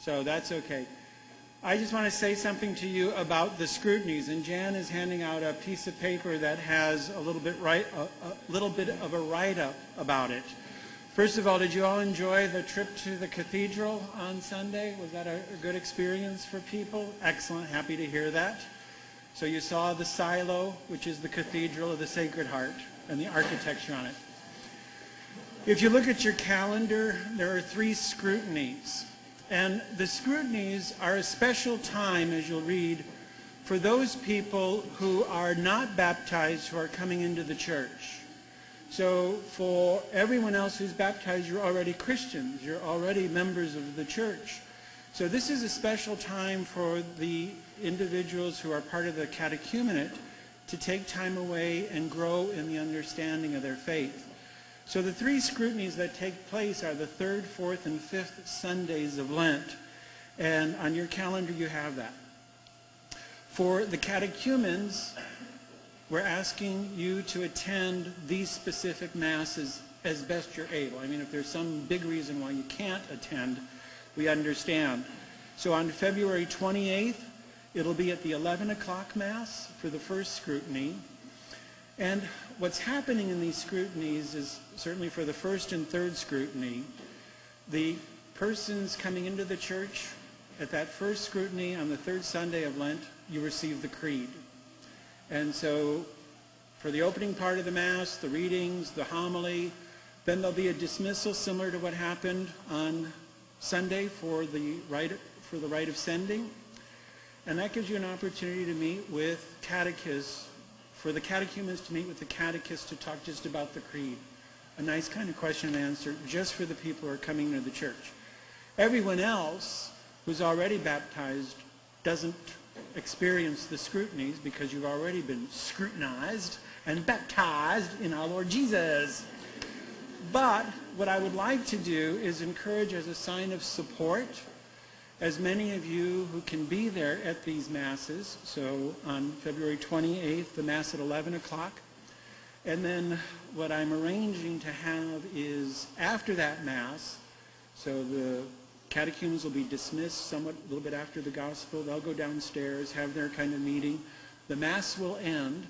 so that's okay. I just want to say something to you about the scrutinies, and Jan is handing out a piece of paper that has a little bit of a write-up about it. First of all, did you all enjoy the trip to the cathedral on Sunday? Was that a good experience for people? Excellent, happy to hear that. So you saw the silo, which is the Cathedral of the Sacred Heart, and the architecture on it. If you look at your calendar, there are 3 scrutinies. And the scrutinies are a special time, as you'll read, for those people who are not baptized who are coming into the church. So for everyone else who's baptized, you're already Christians. You're already members of the church. So this is a special time for the individuals who are part of the catechumenate to take time away and grow in the understanding of their faith. So the 3 scrutinies that take place are the 3rd, 4th, and 5th Sundays of Lent. And on your calendar you have that. For the catechumens, we're asking you to attend these specific masses as best you're able. I mean, if there's some big reason why you can't attend, we understand. So on February 28th, it'll be at the 11 o'clock Mass for the first scrutiny. And what's happening in these scrutinies is, certainly for the first and third scrutiny, the persons coming into the church at that first scrutiny on the 3rd Sunday of Lent, you receive the Creed. And so for the opening part of the Mass, the readings, the homily, then there'll be a dismissal similar to what happened on Sunday for the rite of sending. And that gives you an opportunity to meet with catechists, for the catechumens to meet with the catechist to talk just about the Creed. A nice kind of question and answer just for the people who are coming to the church. Everyone else who's already baptized doesn't experience the scrutinies because you've already been scrutinized and baptized in our Lord Jesus. But what I would like to do is encourage, as a sign of support, as many of you who can be there at these Masses. So on February 28th, the Mass at 11 o'clock. And then what I'm arranging to have is after that Mass, so the catechumens will be dismissed somewhat a little bit after the Gospel. They'll go downstairs, have their kind of meeting. The Mass will end.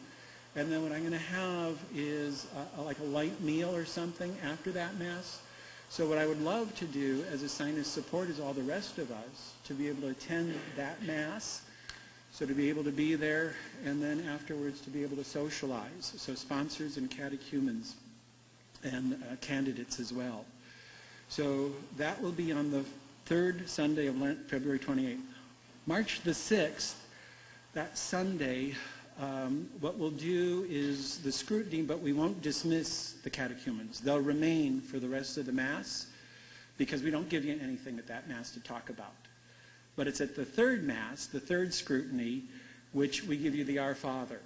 And then what I'm going to have is like a light meal or something after that Mass. So what I would love to do as a sign of support is all the rest of us to be able to attend that Mass, so to be able to be there, and then afterwards to be able to socialize. So sponsors and catechumens and candidates as well. So that will be on the 3rd Sunday of Lent, February 28th. March the 6th, that Sunday, what we'll do is the scrutiny, but we won't dismiss the catechumens. They'll remain for the rest of the Mass because we don't give you anything at that Mass to talk about. But it's at the 3rd Mass, the 3rd scrutiny, which we give you the Our Father.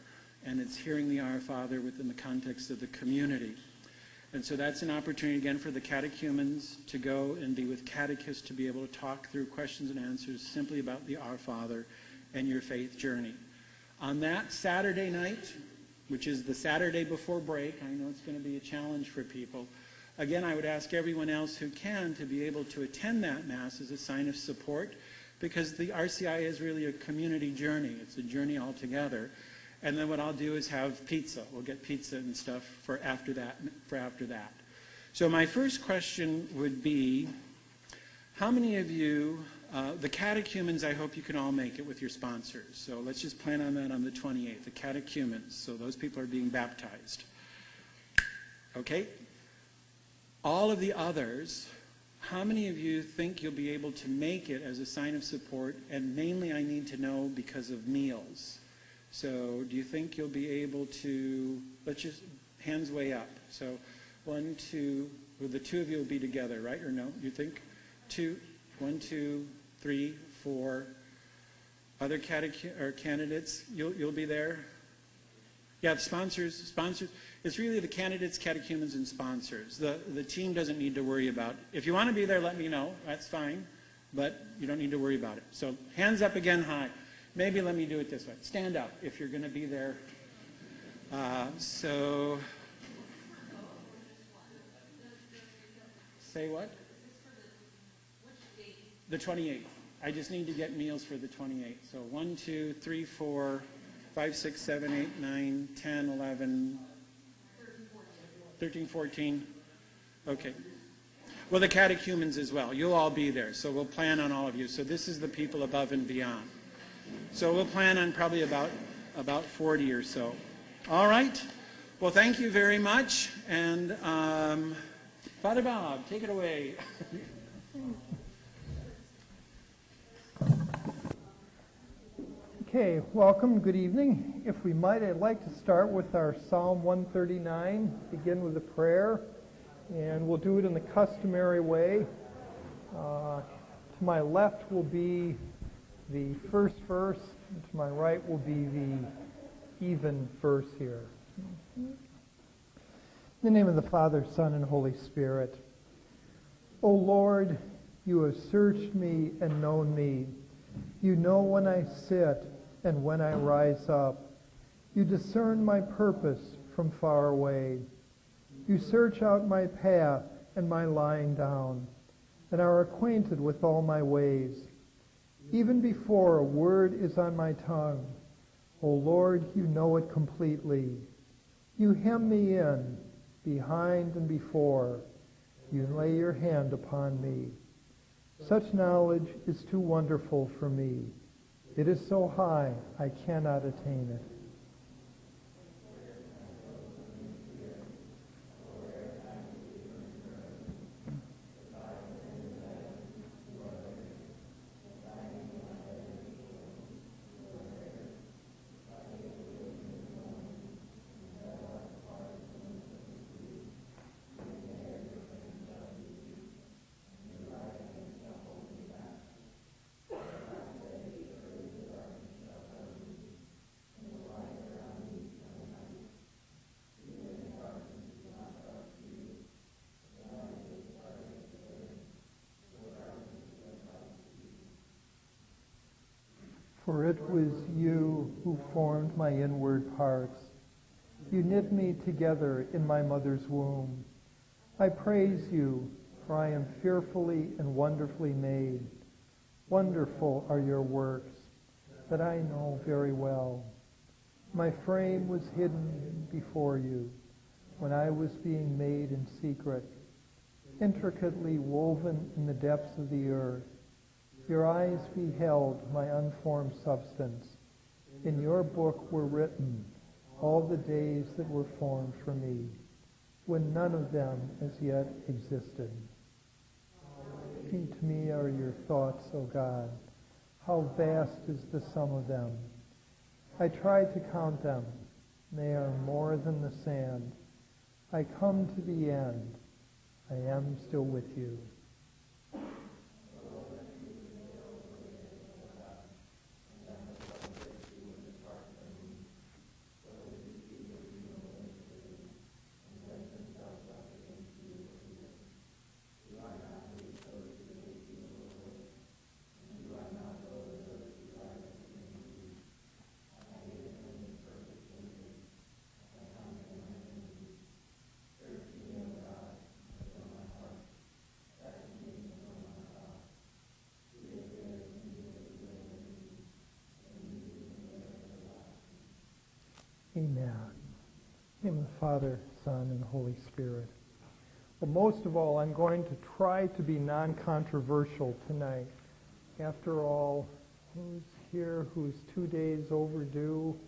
And it's hearing the Our Father within the context of the community. And so that's an opportunity again for the catechumens to go and be with catechists to be able to talk through questions and answers simply about the Our Father and your faith journey. On that Saturday night, which is the Saturday before break, I know it's going to be a challenge for people. Again, I would ask everyone else who can to be able to attend that Mass as a sign of support, because the RCIA is really a community journey. It's a journey altogether. And then what I'll do is have pizza. We'll get pizza and stuff for after that. So my first question would be, how many of you, the catechumens, I hope you can all make it with your sponsors. So let's just plan on that on the 28th, the catechumens. So those people are being baptized. Okay? All of the others, how many of you think you'll be able to make it as a sign of support? And mainly I need to know because of meals. So do you think you'll be able to, let's just, hands way up. So 1, 2, well, the 2 of you will be together, right? Or no? You think? 2, 1, 2, 3, 4. Other candidates, you'll be there? Yeah, the sponsors. It's really the candidates, catechumens, and sponsors. The team doesn't need to worry about it. If you want to be there, let me know. That's fine. But you don't need to worry about it. So hands up again high. Maybe let me do it this way. Stand up if you're going to be there. So, say what? The 28th. I just need to get meals for the 28th. So 1, 2, 3, 4, 5, 6, 7, 8, 9, 10, 11, 13, 14. Okay. Well, the catechumens as well. You'll all be there, so we'll plan on all of you. So this is the people above and beyond. So we'll plan on probably about 40 or so. All right. Well, thank you very much. And Father Bob, take it away. Okay, welcome, good evening. If we might, I'd like to start with our Psalm 139, begin with a prayer, and we'll do it in the customary way. To my left will be the first verse, and to my right will be the even verse here. In the name of the Father, Son, and Holy Spirit. O Lord, you have searched me and known me. You know when I sit and when I rise up. You discern my purpose from far away. You search out my path and my lying down, and are acquainted with all my ways. Even before a word is on my tongue, O Lord, you know it completely. You hem me in, behind and before. You lay your hand upon me. Such knowledge is too wonderful for me. It is so high, I cannot attain it. For it was you who formed my inward parts. You knit me together in my mother's womb. I praise you, for I am fearfully and wonderfully made. Wonderful are your works, that I know very well. My frame was hidden before you, when I was being made in secret, intricately woven in the depths of the earth. Your eyes beheld my unformed substance. In your book were written all the days that were formed for me, when none of them as yet existed. To me are your thoughts, O God. How vast is the sum of them. I tried to count them. They are more than the sand. I come to the end. I am still with you. Amen. In the name of the Father, Son, and Holy Spirit. Well, most of all, I'm going to try to be non-controversial tonight. After all, who's here who's 2 days overdue?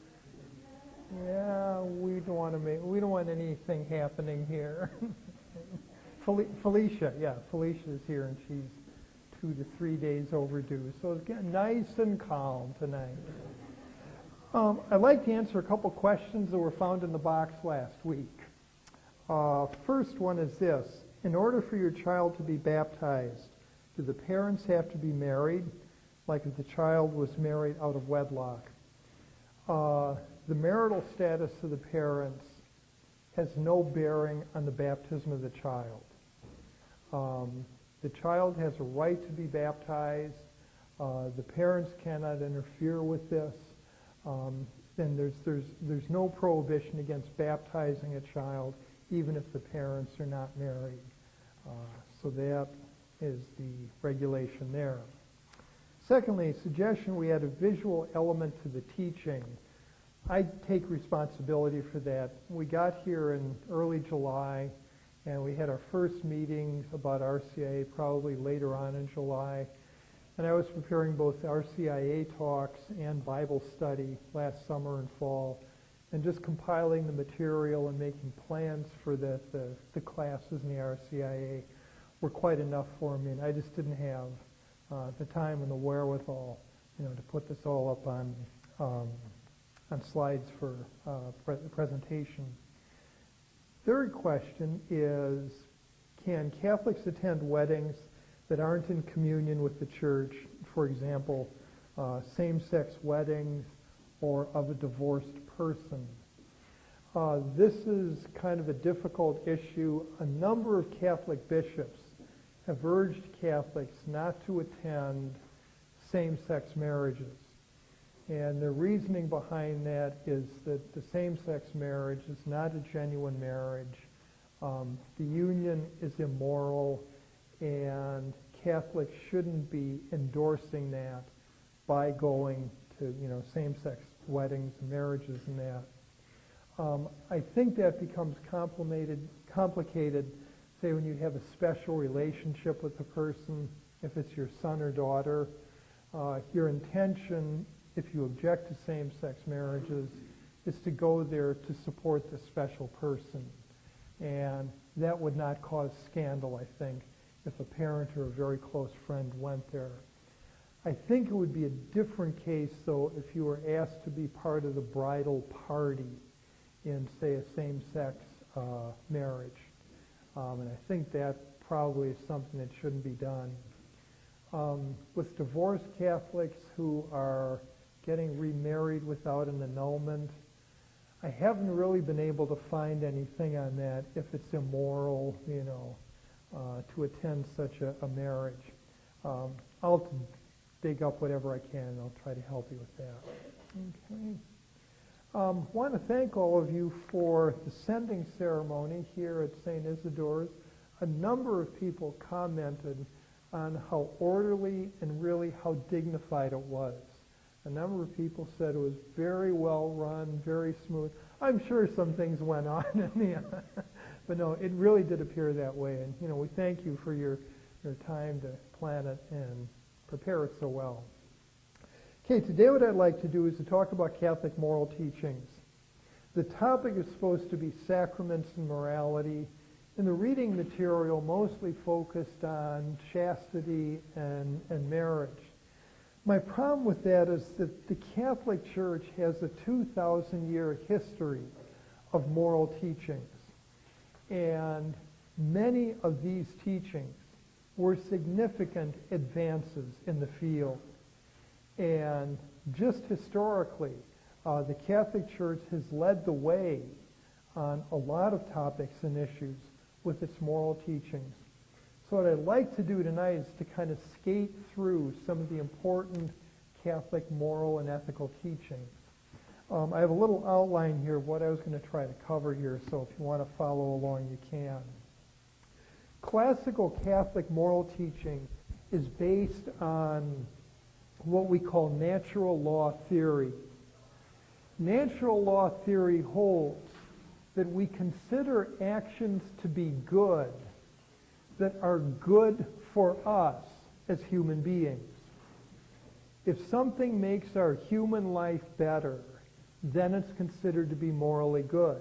Yeah, we don't want anything happening here. Felicia is here, and she's 2 to 3 days overdue. So it's getting nice and calm tonight. I'd like to answer a couple questions that were found in the box last week. First one is this. In order for your child to be baptized, do the parents have to be married, like if the child was married out of wedlock? The marital status of the parents has no bearing on the baptism of the child. The child has a right to be baptized. The parents cannot interfere with this. Then there's no prohibition against baptizing a child, even if the parents are not married. So that is the regulation there. Secondly, suggestion we add a visual element to the teaching. I take responsibility for that. We got here in early July, and we had our first meeting about RCIA probably later on in July. And I was preparing both RCIA talks and Bible study last summer and fall, and just compiling the material and making plans for the classes in the RCIA were quite enough for me, and I just didn't have the time and the wherewithal, to put this all up on slides for presentation. Third question is, can Catholics attend weddings that aren't in communion with the church? For example, same-sex weddings or of a divorced person. This is kind of a difficult issue. A number of Catholic bishops have urged Catholics not to attend same-sex marriages. And the reasoning behind that is that the same-sex marriage is not a genuine marriage. The union is immoral, and Catholics shouldn't be endorsing that by going to, same-sex weddings and marriages and that. I think that becomes complicated, say, when you have a special relationship with the person, if it's your son or daughter. Your intention, if you object to same-sex marriages, is to go there to support the special person. And that would not cause scandal, I think, if a parent or a very close friend went there. I think it would be a different case, though, if you were asked to be part of the bridal party in, say, a same-sex marriage. And I think that probably is something that shouldn't be done. With divorced Catholics who are getting remarried without an annulment, I haven't really been able to find anything on that, if it's immoral, to attend such a marriage. I'll dig up whatever I can, and I'll try to help you with that. Okay. Want to thank all of you for the sending ceremony here at St. Isidore's. A number of people commented on how orderly and really how dignified it was. A number of people said it was very well run, very smooth. I'm sure some things went on in the end, but no, it really did appear that way. And we thank you for your time to plan it and prepare it so well. Okay, today what I'd like to do is to talk about Catholic moral teachings. The topic is supposed to be sacraments and morality, and the reading material mostly focused on chastity and marriage. My problem with that is that the Catholic Church has a 2,000-year history of moral teachings, and many of these teachings were significant advances in the field. And just historically, the Catholic Church has led the way on a lot of topics and issues with its moral teachings. So what I'd like to do tonight is to kind of skate through some of the important Catholic moral and ethical teachings. I have a little outline here of what I was going to try to cover here, so if you want to follow along, you can. Classical Catholic moral teaching is based on what we call natural law theory. Natural law theory holds that we consider actions to be good that are good for us as human beings. If something makes our human life better, then it's considered to be morally good.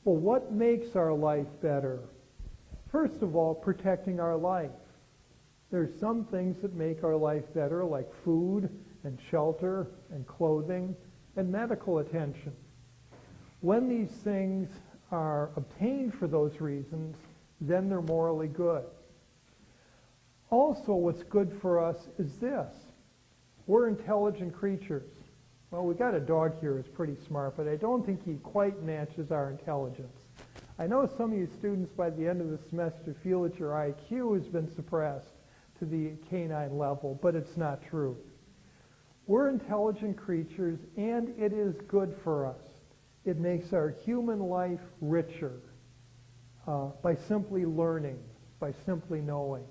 Well, what makes our life better? First of all, protecting our life. There's some things that make our life better, like food and shelter and clothing and medical attention. When these things are obtained for those reasons, then they're morally good. Also, what's good for us is this. We're intelligent creatures. Well, we got a dog here who's pretty smart, but I don't think he quite matches our intelligence. I know some of you students by the end of the semester feel that your IQ has been suppressed to the canine level, but it's not true. We're intelligent creatures, and it is good for us. It makes our human life richer by simply learning, by simply knowing.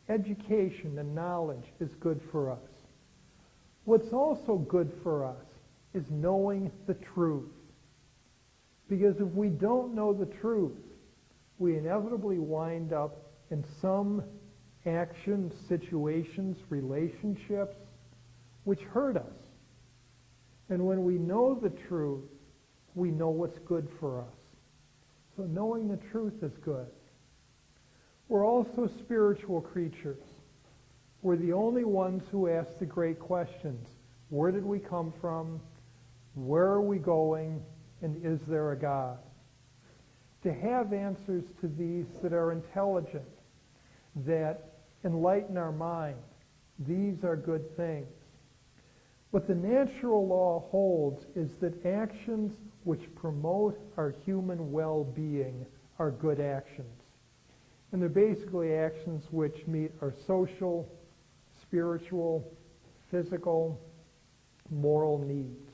education and knowledge is good for us. What's also good for us is knowing the truth. Because if we don't know the truth, we inevitably wind up in some actions, situations, relationships which hurt us. And when we know the truth, we know what's good for us. So knowing the truth is good. We're also spiritual creatures. We're the only ones who ask the great questions. Where did we come from? Where are we going? And is there a God? To have answers to these that are intelligent, that enlighten our mind, these are good things. What the natural law holds is that actions which promote our human well-being are good actions. And they're basically actions which meet our social, spiritual, physical, moral needs.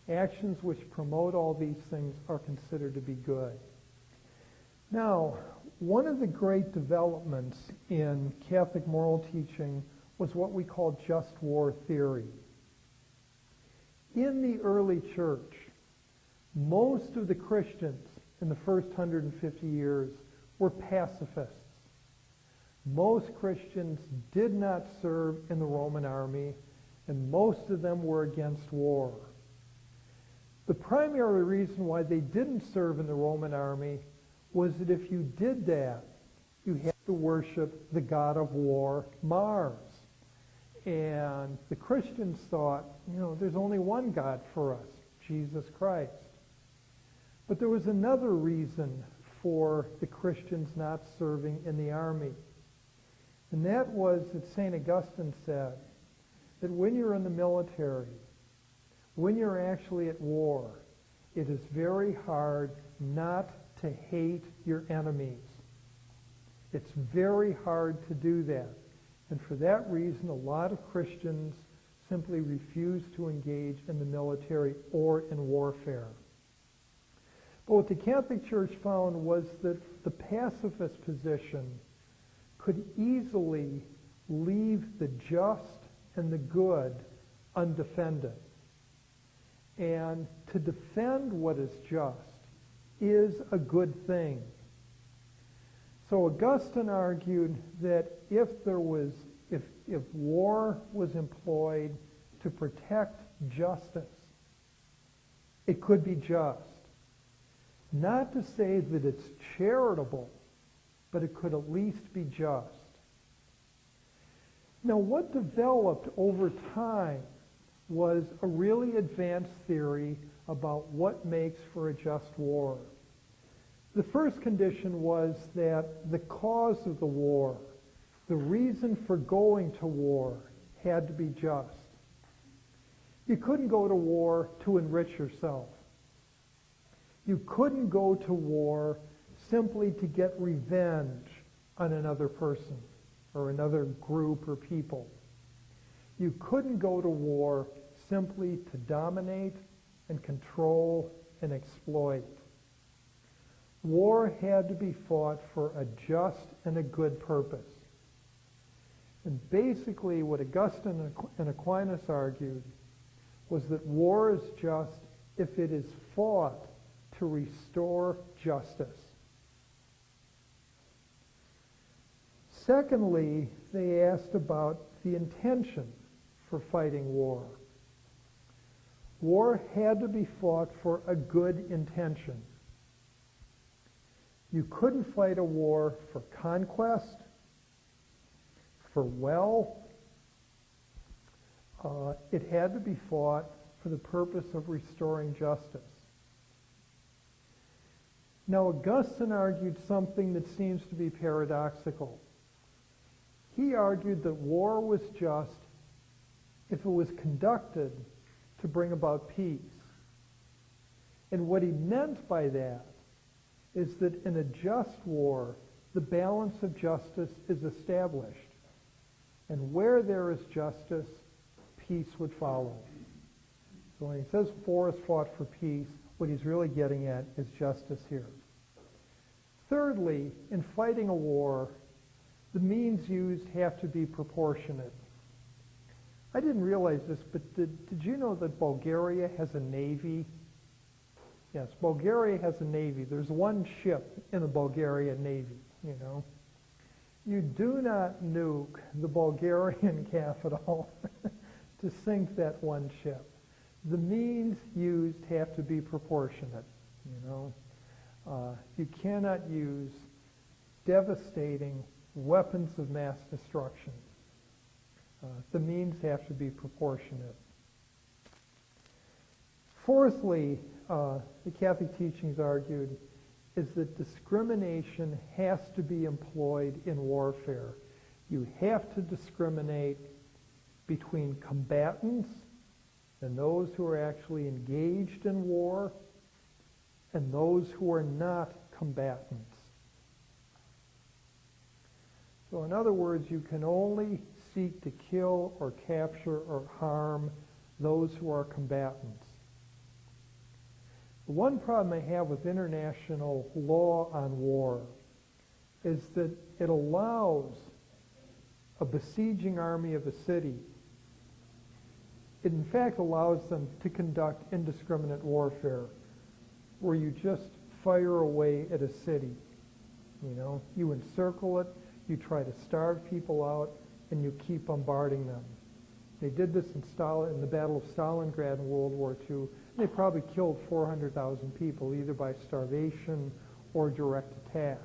Actions which promote all these things are considered to be good. Now, one of the great developments in Catholic moral teaching was what we call just war theory. In the early church, most of the Christians in the first 150 years were pacifists. Most Christians did not serve in the Roman army, and most of them were against war. The primary reason why they didn't serve in the Roman army was that if you did that, you had to worship the god of war, Mars. And the Christians thought, there's only one God for us, Jesus Christ. But there was another reason for the Christians not serving in the army. And that was that St. Augustine said that when you're in the military, when you're actually at war, it is very hard not to hate your enemies. It's very hard to do that. And for that reason, a lot of Christians simply refuse to engage in the military or in warfare. But what the Catholic Church found was that the pacifist position could easily leave the just and the good undefended. And to defend what is just is a good thing. So Augustine argued that if war was employed to protect justice, it could be just. Not to say that it's charitable, but it could at least be just. Now, what developed over time was a really advanced theory about what makes for a just war. The first condition was that the cause of the war, the reason for going to war, had to be just. You couldn't go to war to enrich yourself. You couldn't go to war simply to get revenge on another person or another group or people. You couldn't go to war simply to dominate and control and exploit. War had to be fought for a just and a good purpose. And basically what Augustine and Aquinas argued was that war is just if it is fought to restore justice. Secondly, they asked about the intention for fighting war. War had to be fought for a good intention. You couldn't fight a war for conquest, for wealth. It had to be fought for the purpose of restoring justice. Now, Augustine argued something that seems to be paradoxical. He argued that war was just if it was conducted to bring about peace. And what he meant by that is that in a just war, the balance of justice is established. And where there is justice, peace would follow. So when he says war is fought for peace, what he's really getting at is justice here. Thirdly, in fighting a war, The means used have to be proportionate. I didn't realize this, but did you know that Bulgaria has a navy? Yes, Bulgaria has a navy. There's one ship in the Bulgarian navy, you know. You do not nuke the Bulgarian capital to sink that one ship. The means used have to be proportionate, you know. You cannot use devastating weapons of mass destruction. The means have to be proportionate. Fourthly, the Catholic teachings argued is that discrimination has to be employed in warfare. You have to discriminate between combatants and those who are actually engaged in war and those who are not combatants. So in other words, you can only seek to kill or capture or harm those who are combatants. The one problem I have with international law on war is that it allows a besieging army of a city, it in fact allows them to conduct indiscriminate warfare, where you just fire away at a city. You know, you encircle it, you try to starve people out, and you keep bombarding them. They did this in the Battle of Stalingrad in World War II. And they probably killed 400,000 people, either by starvation or direct attack.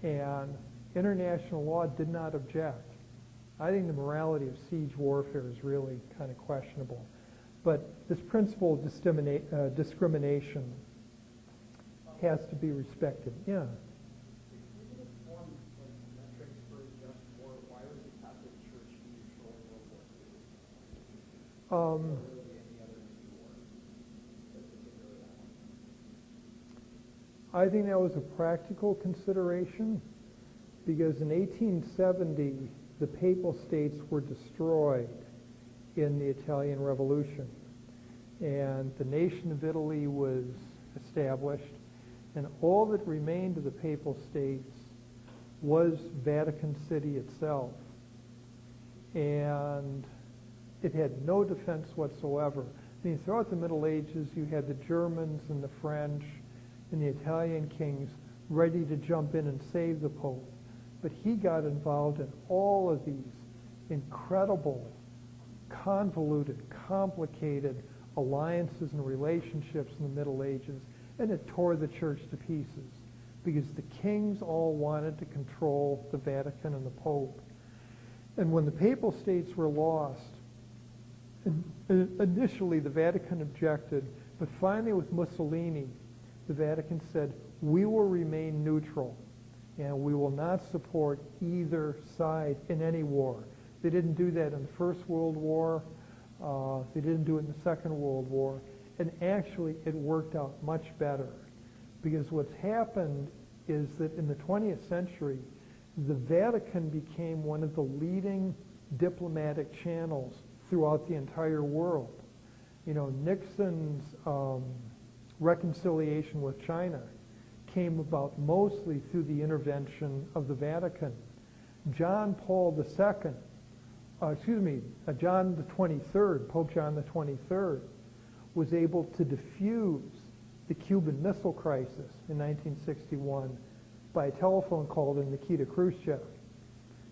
And international law did not object. I think the morality of siege warfare is really kind of questionable. But this principle of discrimination has to be respected. Yeah. I think that was a practical consideration because in 1870 the Papal States were destroyed in the Italian Revolution, and the nation of Italy was established, and all that remained of the Papal States was Vatican City itself, and it had no defense whatsoever. I mean, throughout the Middle Ages, you had the Germans and the French and the Italian kings ready to jump in and save the Pope. But he got involved in all of these incredible, convoluted, complicated alliances and relationships in the Middle Ages, and it tore the church to pieces because the kings all wanted to control the Vatican and the Pope. And when the Papal States were lost, initially the Vatican objected, but finally with Mussolini, the Vatican said, we will remain neutral and we will not support either side in any war. They didn't do that in the First World War. They didn't do it in the Second World War. And actually it worked out much better because what's happened is that in the 20th century, the Vatican became one of the leading diplomatic channels throughout the entire world. You know, Nixon's reconciliation with China came about mostly through the intervention of the Vatican. John the 23rd, Pope John the 23rd, was able to diffuse the Cuban Missile Crisis in 1961 by a telephone call to Nikita Khrushchev.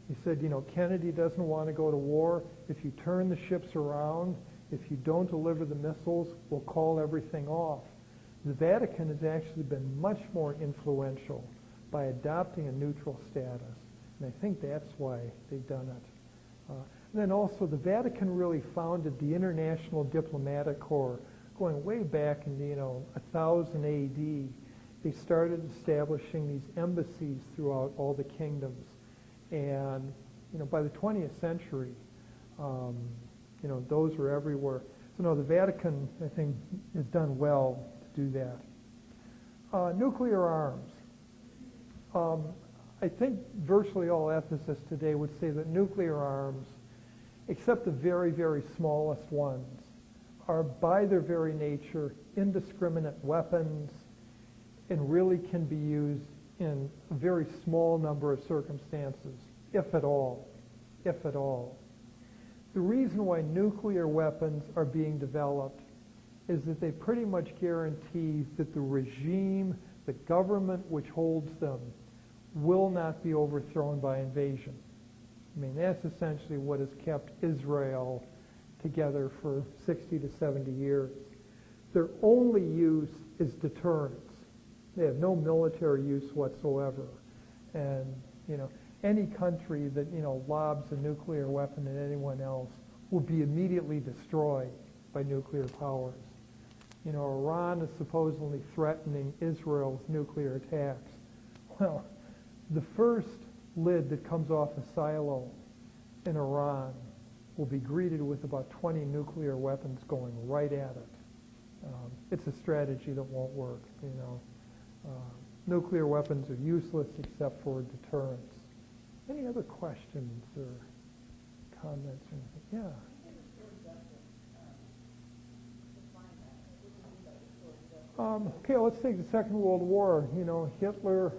He said, you know, Kennedy doesn't want to go to war. If you turn the ships around, if you don't deliver the missiles, we'll call everything off. The Vatican has actually been much more influential by adopting a neutral status. And I think that's why they've done it. And then also the Vatican really founded the International Diplomatic Corps going way back in, 1000 AD. They started establishing these embassies throughout all the kingdoms. And, by the 20th century, those were everywhere. So, no, the Vatican, I think, has done well to do that. Nuclear arms. I think virtually all ethicists today would say that nuclear arms, except the very, very smallest ones, are by their very nature indiscriminate weapons and really can be used in a very small number of circumstances, if at all, if at all. The reason why nuclear weapons are being developed is that they pretty much guarantee that the regime, the government which holds them, will not be overthrown by invasion. I mean, that's essentially what has kept Israel together for 60 to 70 years. Their only use is deterrence. They have no military use whatsoever. And, any country that, lobs a nuclear weapon at anyone else will be immediately destroyed by nuclear powers. Iran is supposedly threatening Israel with nuclear attacks. Well, the first lid that comes off a silo in Iran will be greeted with about 20 nuclear weapons going right at it. It's a strategy that won't work, Nuclear weapons are useless except for deterrence. Any other questions or comments or anything? Yeah. Okay, let's take the Second World War. Hitler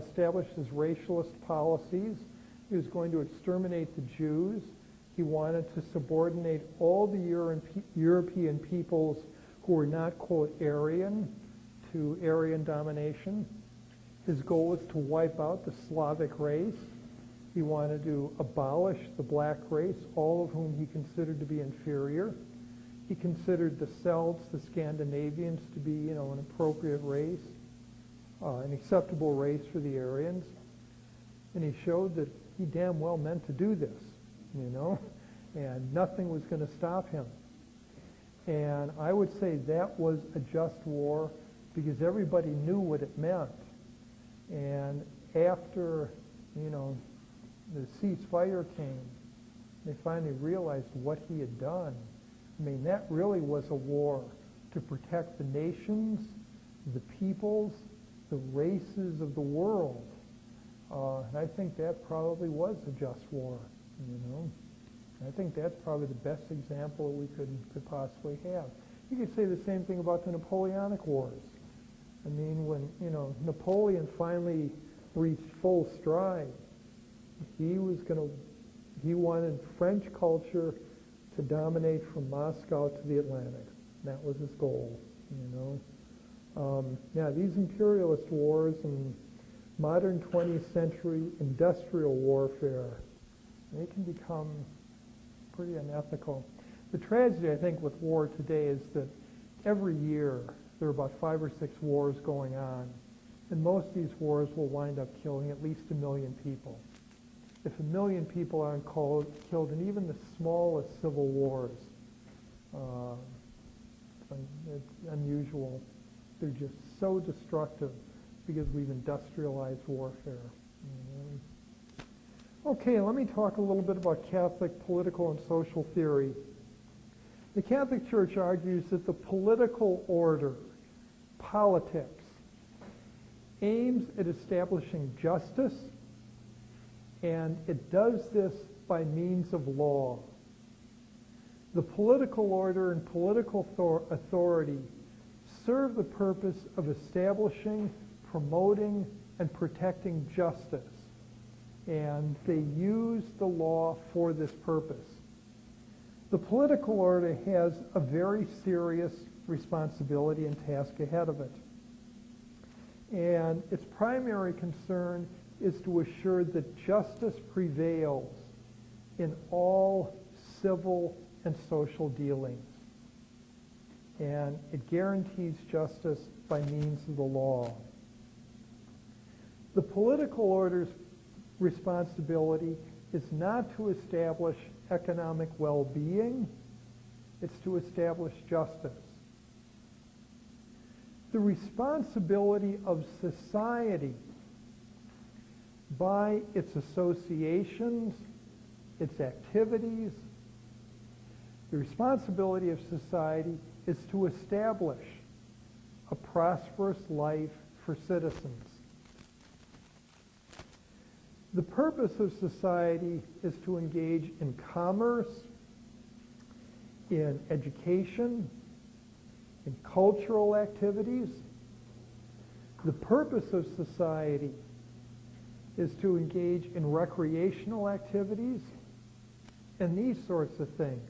established his racialist policies. He was going to exterminate the Jews. He wanted to subordinate all the European peoples who were not, quote, Aryan, to Aryan domination. His goal was to wipe out the Slavic race. He wanted to abolish the black race, all of whom he considered to be inferior. He considered the Celts, the Scandinavians, to be, an appropriate race, an acceptable race for the Aryans. And he showed that he damn well meant to do this, and nothing was going to stop him. And I would say that was a just war because everybody knew what it meant. And after, the ceasefire came, they finally realized what he had done. I mean, that really was a war to protect the nations, the peoples, the races of the world. And I think that probably was a just war, I think that's probably the best example we could possibly have. You could say the same thing about the Napoleonic Wars. I mean, when, Napoleon finally reached full stride, he wanted French culture to dominate from Moscow to the Atlantic. That was his goal, these imperialist wars and modern 20th century industrial warfare, they can become pretty unethical. The tragedy, I think, with war today is that every year there are about 5 or 6 wars going on, and most of these wars will wind up killing at least 1 million people. If 1 million people aren't killed in even the smallest civil wars, it's unusual. They're just so destructive because we've industrialized warfare. Okay, let me talk a little bit about Catholic political and social theory. The Catholic Church argues that the political order, politics, aims at establishing justice, and it does this by means of law. The political order and political authority serve the purpose of establishing, promoting, and protecting justice, and they use the law for this purpose. The political order has a very serious responsibility and task ahead of it. And its primary concern is to assure that justice prevails in all civil and social dealings. And it guarantees justice by means of the law. The political order's responsibility is not to establish economic well-being, it's to establish justice. The responsibility of society by its associations, its activities, the responsibility of society is to establish a prosperous life for citizens. The purpose of society is to engage in commerce, in education, in cultural activities. The purpose of society is to engage in recreational activities and these sorts of things.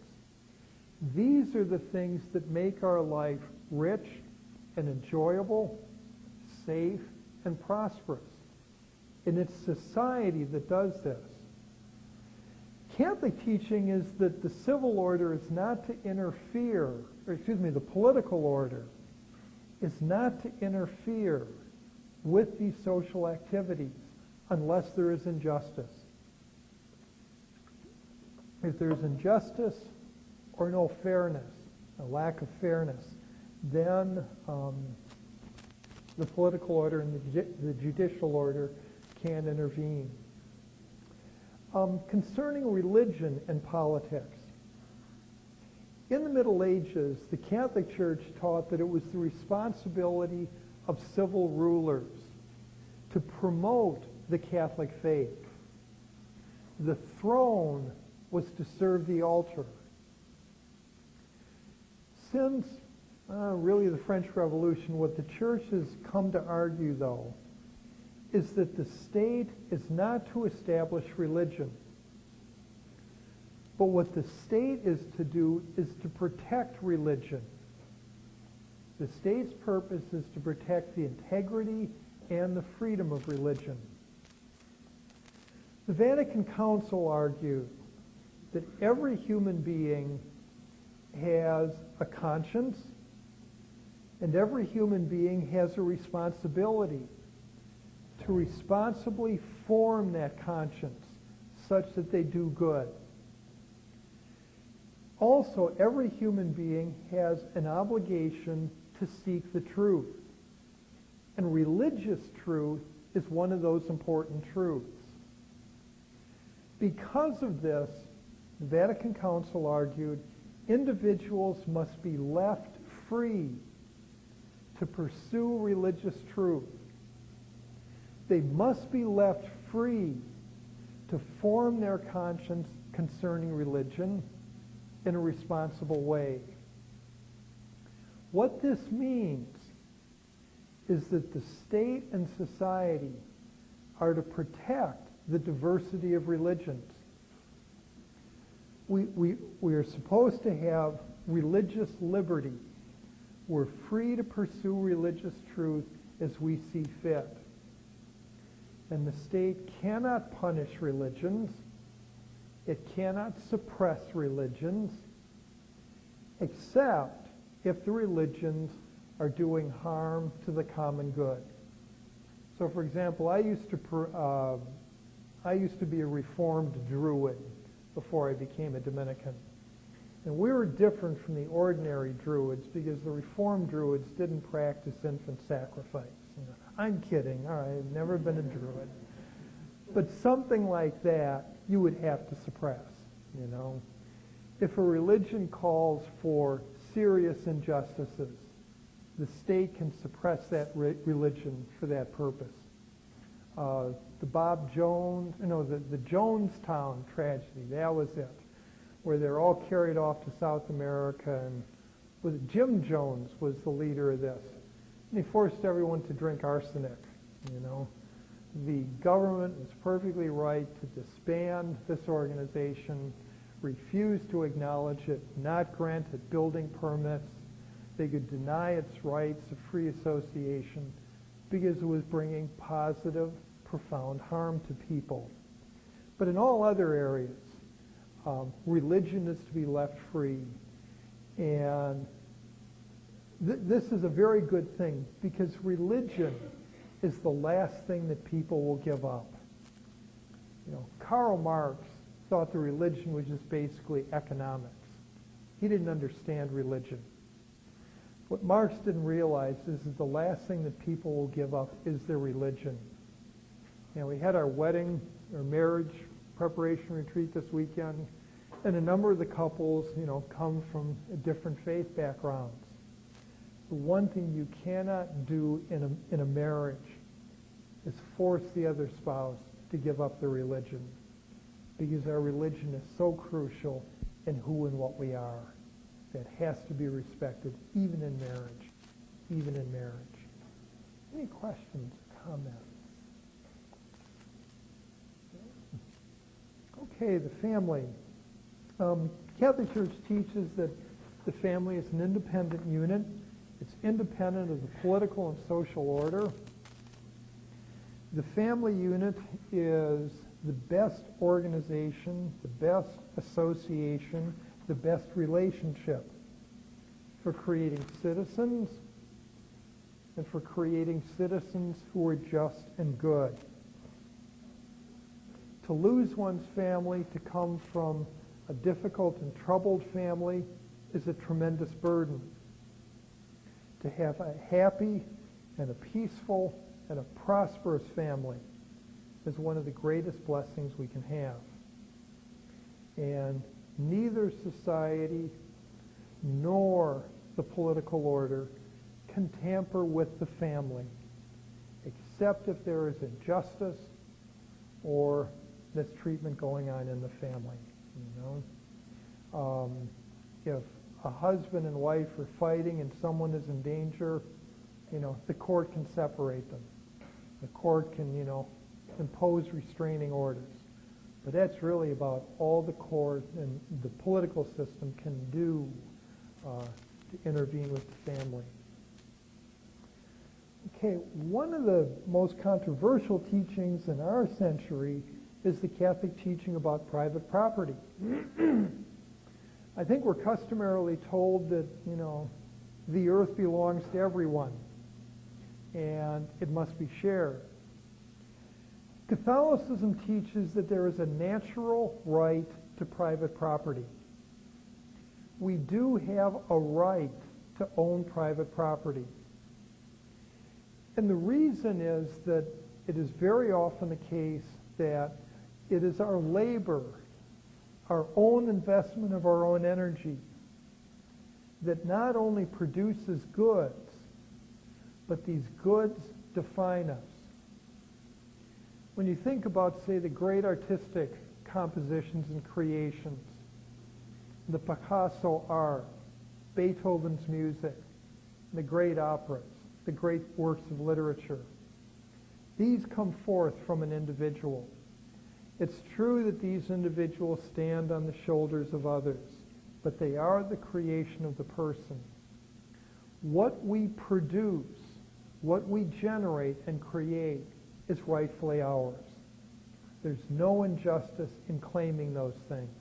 These are the things that make our life rich and enjoyable, safe, and prosperous. And it's society that does this. Catholic teaching is that the civil order is not to interfere, the political order is not to interfere with these social activities unless there is injustice. If there's injustice or no fairness, a lack of fairness, then the political order and the judicial order can intervene. Concerning religion and politics, in the Middle Ages, the Catholic Church taught that it was the responsibility of civil rulers to promote the Catholic faith. The throne was to serve the altar. Since really the French Revolution, what the Church has come to argue, though, is that the state is not to establish religion. But what the state is to do is to protect religion. The state's purpose is to protect the integrity and the freedom of religion. The Vatican Council argued that every human being has a conscience, and every human being has a responsibility to responsibly form that conscience such that they do good. Also, every human being has an obligation to seek the truth. And religious truth is one of those important truths. Because of this, the Vatican Council argued individuals must be left free to pursue religious truth. They must be left free to form their conscience concerning religion in a responsible way. What this means is that the state and society are to protect the diversity of religions. We are supposed to have religious liberty. We're free to pursue religious truth as we see fit. And the state cannot punish religions. It cannot suppress religions, except if the religions are doing harm to the common good. So, for example, I used to be a Reformed Druid before I became a Dominican. And we were different from the ordinary Druids because the Reformed Druids didn't practice infant sacrifice. I'm kidding. All right, I've never been a Druid. But something like that, you would have to suppress, If a religion calls for serious injustices, the state can suppress that religion for that purpose. The Jonestown tragedy, that was it, where they're all carried off to South America, and Jim Jones was the leader of this. And he forced everyone to drink arsenic, The government was perfectly right to disband this organization, refuse to acknowledge it, not grant it building permits. They could deny its rights of free association because it was bringing positive, profound harm to people. But in all other areas, religion is to be left free. And this is a very good thing because religion is the last thing that people will give up. Karl Marx thought the religion was just basically economics. He didn't understand religion. What Marx didn't realize is that the last thing that people will give up is their religion. We had our marriage preparation retreat this weekend, and a number of the couples, come from different faith backgrounds. The one thing you cannot do in a marriage is force the other spouse to give up their religion, because our religion is so crucial in who and what we are. That has to be respected, even in marriage. Even in marriage. Any questions, comments? Okay, the family. Catholic Church teaches that the family is an independent unit. It's independent of the political and social order. The family unit is the best organization, the best association, the best relationship for creating citizens and for creating citizens who are just and good. To lose one's family, to come from a difficult and troubled family, is a tremendous burden. To have a happy and a peaceful and a prosperous family is one of the greatest blessings we can have. And neither society nor the political order can tamper with the family, except if there is injustice or mistreatment going on in the family. If a husband and wife are fighting and someone is in danger, the court can separate them. The court can, impose restraining orders. But that's really about all the court and the political system can do to intervene with the family. Okay, one of the most controversial teachings in our century is the Catholic teaching about private property. I think we're customarily told that, the earth belongs to everyone and it must be shared. Catholicism teaches that there is a natural right to private property. We do have a right to own private property. And the reason is that it is very often the case that it is our labor, our own investment of our own energy, that not only produces goods, but these goods define us. When you think about, say, the great artistic compositions and creations, the Picasso art, Beethoven's music, the great operas, the great works of literature, these come forth from an individual. It's true that these individuals stand on the shoulders of others, but they are the creation of the person. What we produce, what we generate and create, is rightfully ours. There's no injustice in claiming those things.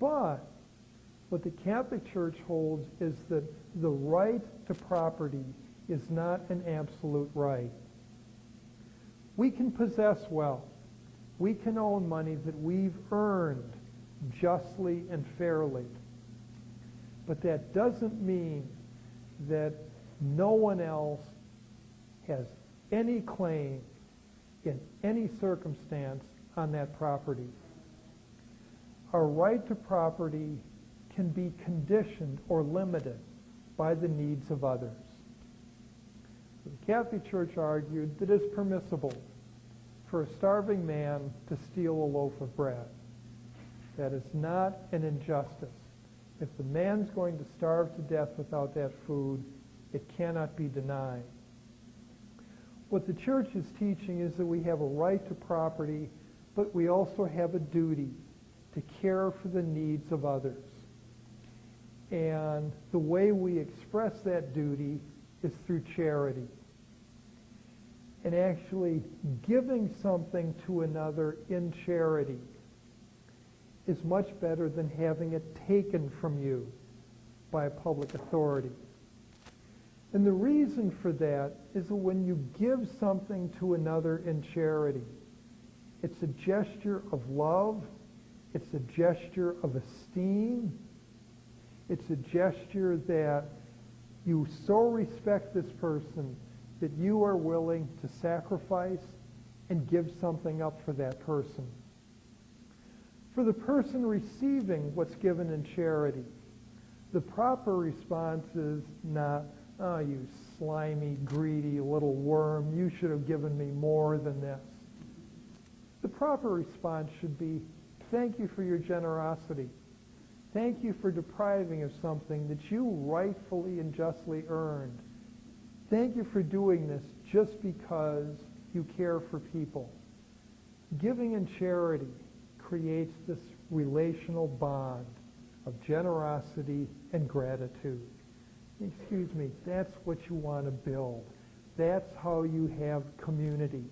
But what the Catholic Church holds is that the right to property is not an absolute right. We can possess wealth. We can own money that we've earned justly and fairly. But that doesn't mean that no one else has any claim in any circumstance on that property. Our right to property can be conditioned or limited by the needs of others. The Catholic Church argued that it's permissible for a starving man to steal a loaf of bread. That is not an injustice. If the man's going to starve to death without that food, it cannot be denied. What the Church is teaching is that we have a right to property, but we also have a duty to care for the needs of others. And the way we express that duty is through charity. And actually giving something to another in charity is much better than having it taken from you by a public authority. And the reason for that is that when you give something to another in charity, it's a gesture of love, it's a gesture of esteem, it's a gesture that you so respect this person that you are willing to sacrifice and give something up for that person. For the person receiving what's given in charity, the proper response is not, "Oh, you slimy, greedy little worm, you should have given me more than this." The proper response should be, "Thank you for your generosity. Thank you for depriving of something that you rightfully and justly earned. Thank you for doing this just because you care for people." Giving in charity creates this relational bond of generosity and gratitude. Excuse me, that's what you want to build. That's how you have communities.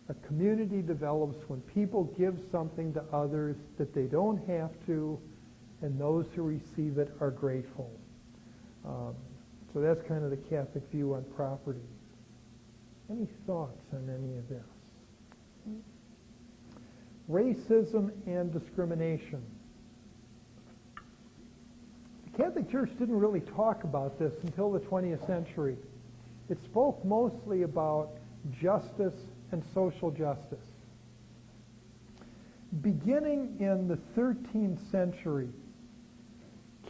A community develops when people give something to others that they don't have to, and those who receive it are grateful. So that's kind of the Catholic view on property. Any thoughts on any of this? Racism and discrimination. The Catholic Church didn't really talk about this until the 20th century. It spoke mostly about justice and social justice. Beginning in the 13th century,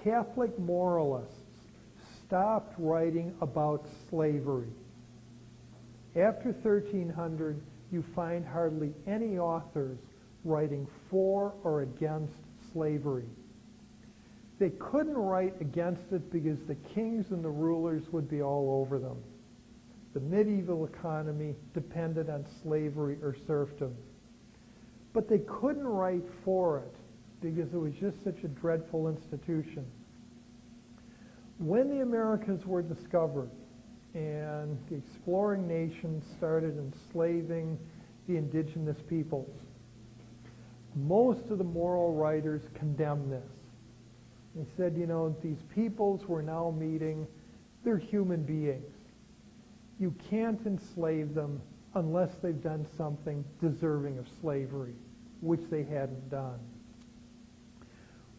Catholic moralists stopped writing about slavery. After 1300, you find hardly any authors writing for or against slavery. They couldn't write against it because the kings and the rulers would be all over them. The medieval economy depended on slavery or serfdom. But they couldn't write for it because it was just such a dreadful institution. When the Americas were discovered and the exploring nations started enslaving the indigenous peoples, most of the moral writers condemned this. They said, you know, these peoples we're now meeting, they're human beings. You can't enslave them unless they've done something deserving of slavery, which they hadn't done.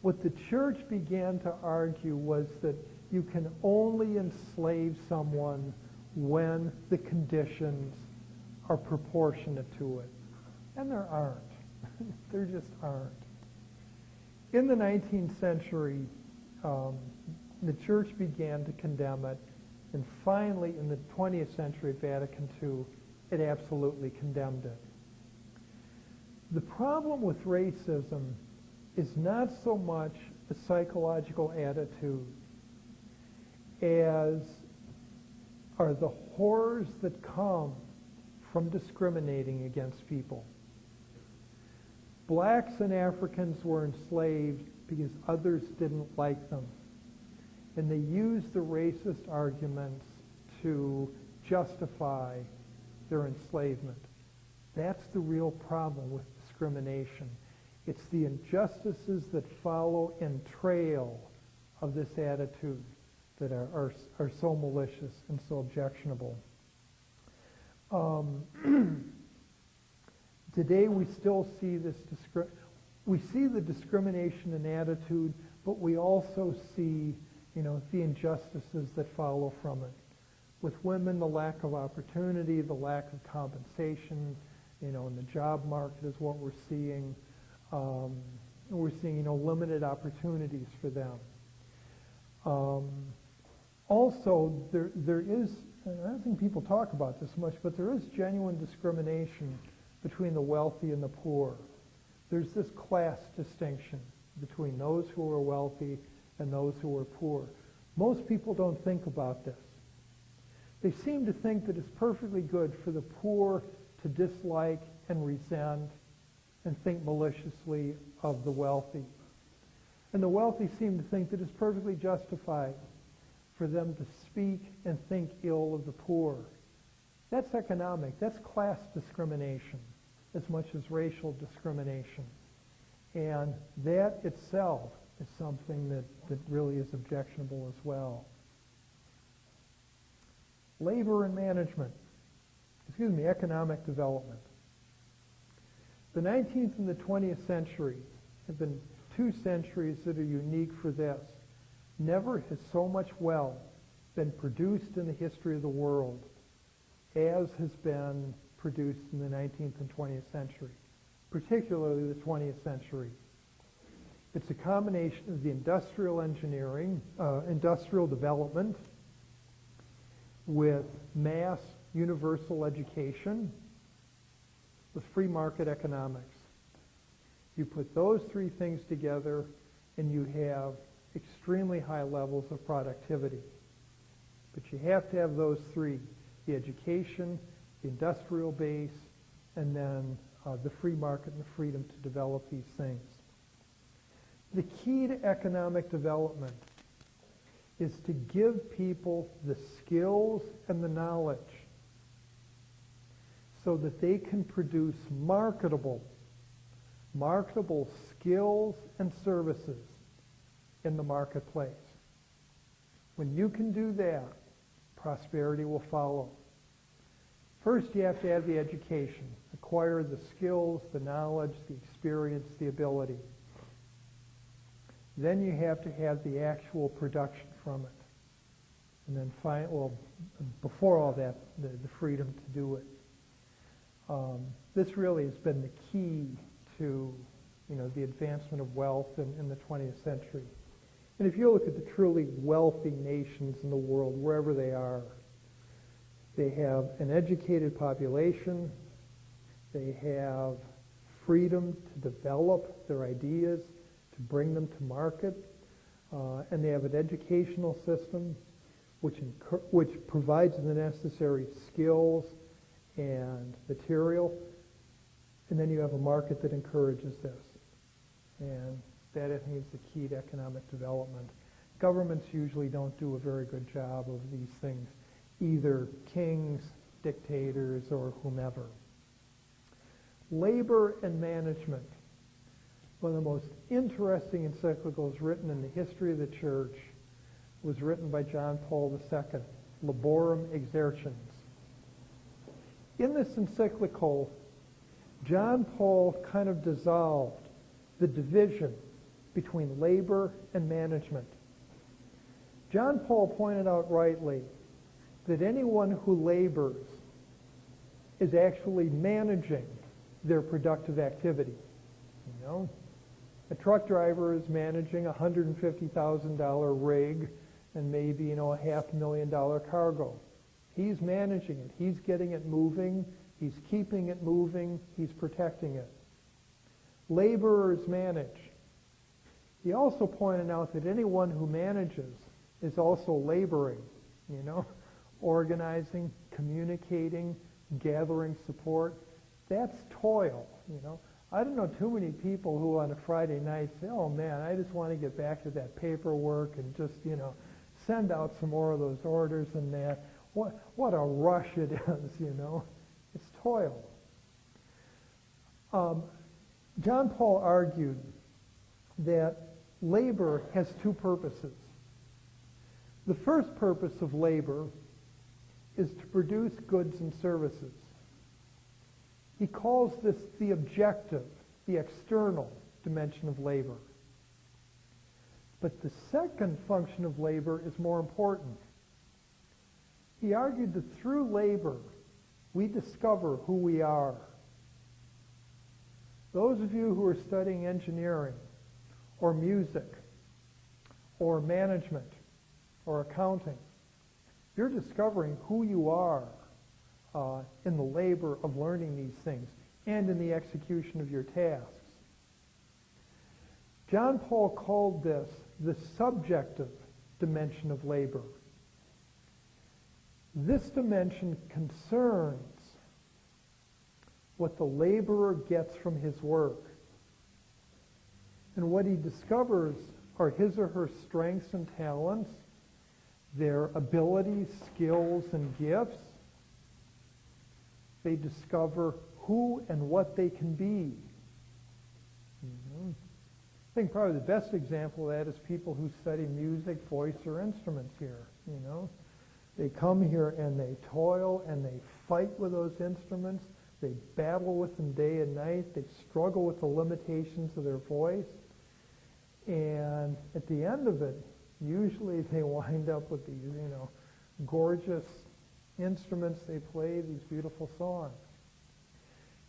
What the church began to argue was that you can only enslave someone when the conditions are proportionate to it. And there aren't. There just aren't. In the 19th century, the church began to condemn it, and finally in the 20th century at Vatican II, it absolutely condemned it. The problem with racism is not so much a psychological attitude as are the horrors that come from discriminating against people. Blacks and Africans were enslaved because others didn't like them. And they used the racist arguments to justify their enslavement. That's the real problem with discrimination. It's the injustices that follow and trail of this attitude that are so malicious and so objectionable. Today we still see this we see the discrimination in attitude, but we also see, you know, the injustices that follow from it. With women, the lack of opportunity, the lack of compensation, you know, in the job market is what we're seeing. We're seeing, you know, limited opportunities for them. Also, there is, and I don't think people talk about this much, but there is genuine discrimination between the wealthy and the poor. There's this class distinction between those who are wealthy and those who are poor. Most people don't think about this. They seem to think that it's perfectly good for the poor to dislike and resent and think maliciously of the wealthy. And the wealthy seem to think that it's perfectly justified for them to speak and think ill of the poor. That's economic. That's class discrimination as much as racial discrimination. And that itself is something that really is objectionable as well. Labor and management. Economic development. The 19th and the 20th century have been two centuries that are unique for this. Never has so much wealth been produced in the history of the world as has been produced in the 19th and 20th century, particularly the 20th century. It's a combination of the industrial engineering, industrial development with mass universal education with free market economics. You put those three things together and you have extremely high levels of productivity. But you have to have those three, the education, the industrial base, and then the free market and the freedom to develop these things. The key to economic development is to give people the skills and the knowledge so that they can produce marketable skills and services in the marketplace. When you can do that, prosperity will follow. First, you have to have the education, acquire the skills, the knowledge, the experience, the ability. Then you have to have the actual production from it. And then before all that, the freedom to do it. This really has been the key to, the advancement of wealth in the 20th century. And if you look at the truly wealthy nations in the world, wherever they are, they have an educated population, they have freedom to develop their ideas, to bring them to market, and they have an educational system which provides the necessary skills and material, and then you have a market that encourages this. And that, I think, is the key to economic development. Governments usually don't do a very good job of these things, either kings, dictators, or whomever. Labor and management. One of the most interesting encyclicals written in the history of the church was written by John Paul II, Laborum Exercens. In this encyclical, John Paul kind of dissolved the division between labor and management. John Paul pointed out rightly that anyone who labors is actually managing their productive activity. A truck driver is managing a $150,000 rig and maybe, a $500,000 cargo. He's managing it. He's getting it moving. He's keeping it moving. He's protecting it. Laborers manage. He also pointed out that anyone who manages is also laboring, organizing, communicating, gathering support. That's toil, I don't know too many people who on a Friday night say, oh man, I just want to get back to that paperwork and just, send out some more of those orders and that. What a rush it is, It's toil. John Paul argued that labor has two purposes. The first purpose of labor is to produce goods and services. He calls this the objective, the external dimension of labor. But the second function of labor is more important. He argued that through labor, we discover who we are. Those of you who are studying engineering, or music, or management, or accounting, you're discovering who you are in the labor of learning these things and in the execution of your tasks. John Paul called this the subjective dimension of labor. This dimension concerns what the laborer gets from his work. And what he discovers are his or her strengths and talents, their abilities, skills, and gifts. They discover who and what they can be. I think probably the best example of that is people who study music, voice, or instruments here. They come here and they toil and they fight with those instruments. They battle with them day and night. They struggle with the limitations of their voice. And at the end of it, usually they wind up with these, gorgeous instruments they play, these beautiful songs.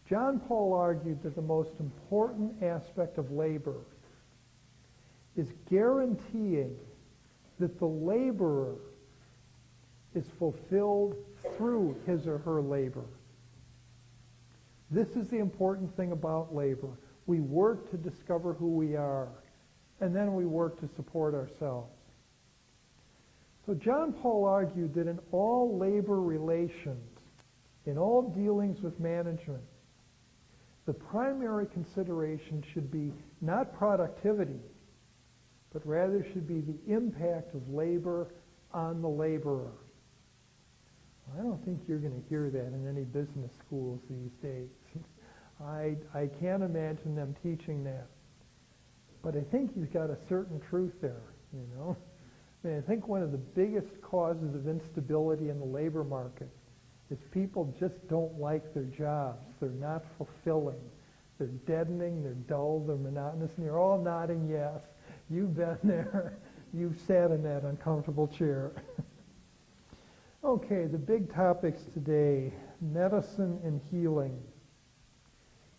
John Paul argued that the most important aspect of labor is guaranteeing that the laborer is fulfilled through his or her labor. This is the important thing about labor. We work to discover who we are, and then we work to support ourselves. So John Paul argued that in all labor relations, in all dealings with management, The primary consideration should be not productivity, but rather should be the impact of labor on the laborer. I don't think you're going to hear that in any business schools these days. I can't imagine them teaching that. But I think you've got a certain truth there, you know. I mean, I think one of the biggest causes of instability in the labor market is people just don't like their jobs. They're not fulfilling. They're deadening, they're dull, they're monotonous, and you're all nodding yes. You've been there. You've sat in that uncomfortable chair. Okay, the big topics today, medicine and healing.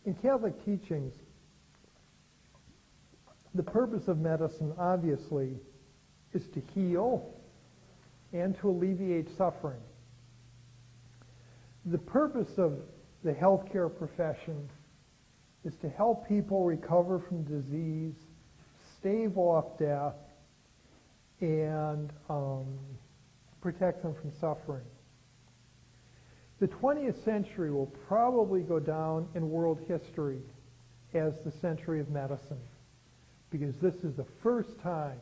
In Catholic teachings, the purpose of medicine, obviously, is to heal and to alleviate suffering. The purpose of the healthcare profession is to help people recover from disease, stave off death, and protect them from suffering. The 20th century will probably go down in world history as the century of medicine, because this is the first time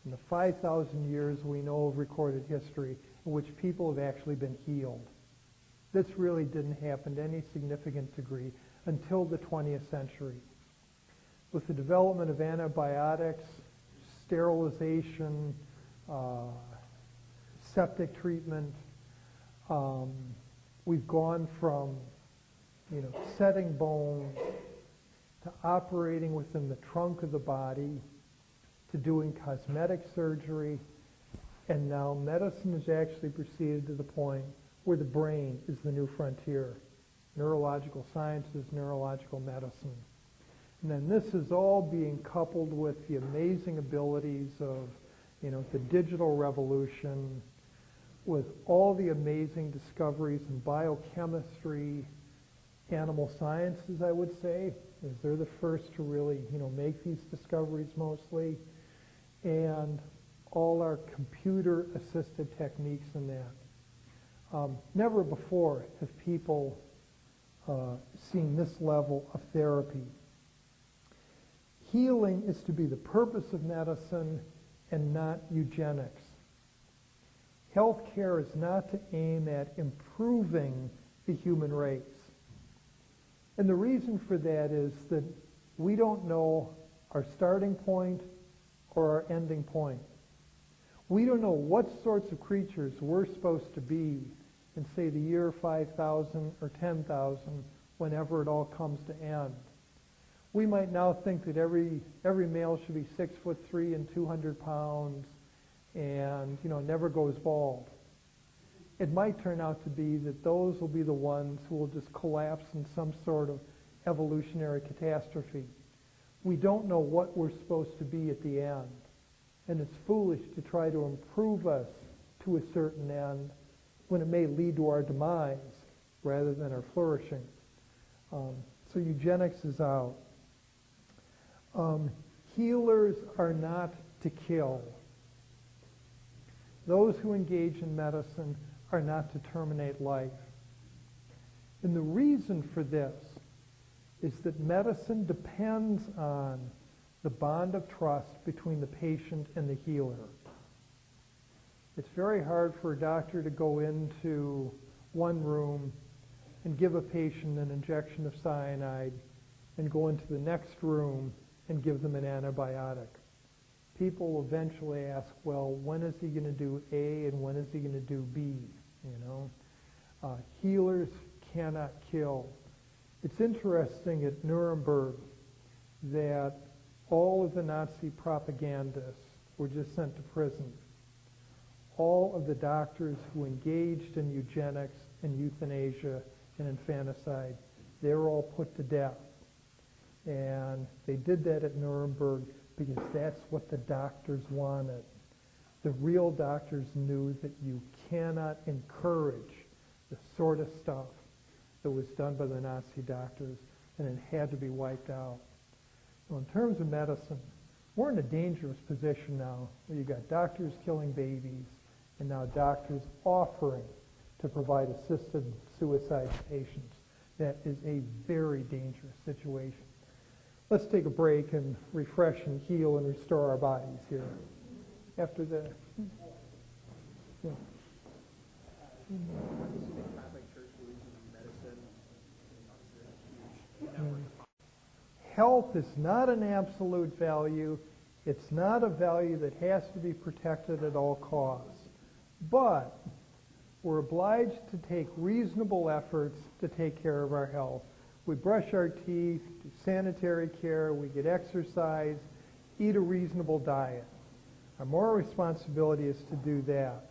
in the 5,000 years we know of recorded history in which people have actually been healed. This really didn't happen to any significant degree until the 20th century. With the development of antibiotics, sterilization, septic treatment, we've gone from, setting bones to operating within the trunk of the body to doing cosmetic surgery, and now medicine has actually proceeded to the point where the brain is the new frontier. Neurological sciences, neurological medicine. And then this is all being coupled with the amazing abilities of, the digital revolution, with all the amazing discoveries in biochemistry, animal sciences, I would say, as they're the first to really, make these discoveries mostly, and all our computer-assisted techniques in that. Never before have people seen this level of therapy. Healing is to be the purpose of medicine and not eugenics. Healthcare is not to aim at improving the human race. And the reason for that is that we don't know our starting point or our ending point. We don't know what sorts of creatures we're supposed to be in, say, the year 5,000 or 10,000, whenever it all comes to end. We might now think that every male should be 6'3" and 200 pounds and, never goes bald. It might turn out to be that those will be the ones who will just collapse in some sort of evolutionary catastrophe. We don't know what we're supposed to be at the end. And it's foolish to try to improve us to a certain end when it may lead to our demise rather than our flourishing. So eugenics is out. Healers are not to kill. Those who engage in medicine are not to terminate life. And the reason for this is that medicine depends on the bond of trust between the patient and the healer. It's very hard for a doctor to go into one room and give a patient an injection of cyanide and go into the next room and give them an antibiotic. People will eventually ask, well, when is he going to do A and when is he going to do B? Healers cannot kill. It's interesting at Nuremberg that all of the Nazi propagandists were just sent to prison. All of the doctors who engaged in eugenics and euthanasia and infanticide, they were all put to death. And they did that at Nuremberg because that's what the doctors wanted. The real doctors knew that you cannot encourage the sort of stuff that was done by the Nazi doctors, and it had to be wiped out. So in terms of medicine, we're in a dangerous position now where you've got doctors killing babies and now doctors offering to provide assisted suicide to patients. that is a very dangerous situation. Let's take a break and refresh and heal and restore our bodies here. After the... Yeah. Health is not an absolute value. It's not a value that has to be protected at all costs. But we're obliged to take reasonable efforts to take care of our health. We brush our teeth, do sanitary care, we get exercise, eat a reasonable diet. Our moral responsibility is to do that.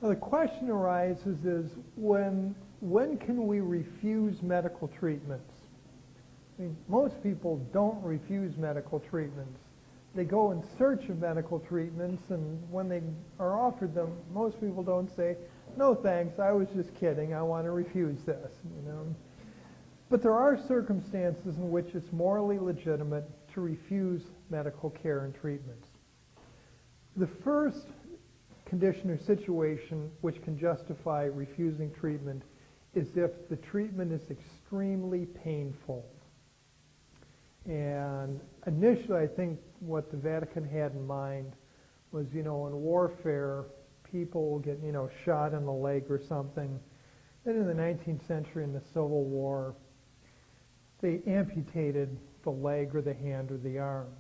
Now the question arises is when can we refuse medical treatments? I mean, most people don't refuse medical treatments. They go in search of medical treatments, and when they are offered them, most people don't say, "No thanks, I was just kidding, I want to refuse this." But there are circumstances in which it's morally legitimate to refuse medical care and treatments. The first condition or situation which can justify refusing treatment is if the treatment is extremely painful. And initially, I think what the Vatican had in mind was, in warfare, people will get, shot in the leg or something. Then in the 19th century, in the Civil War, they amputated the leg or the hand or the arm.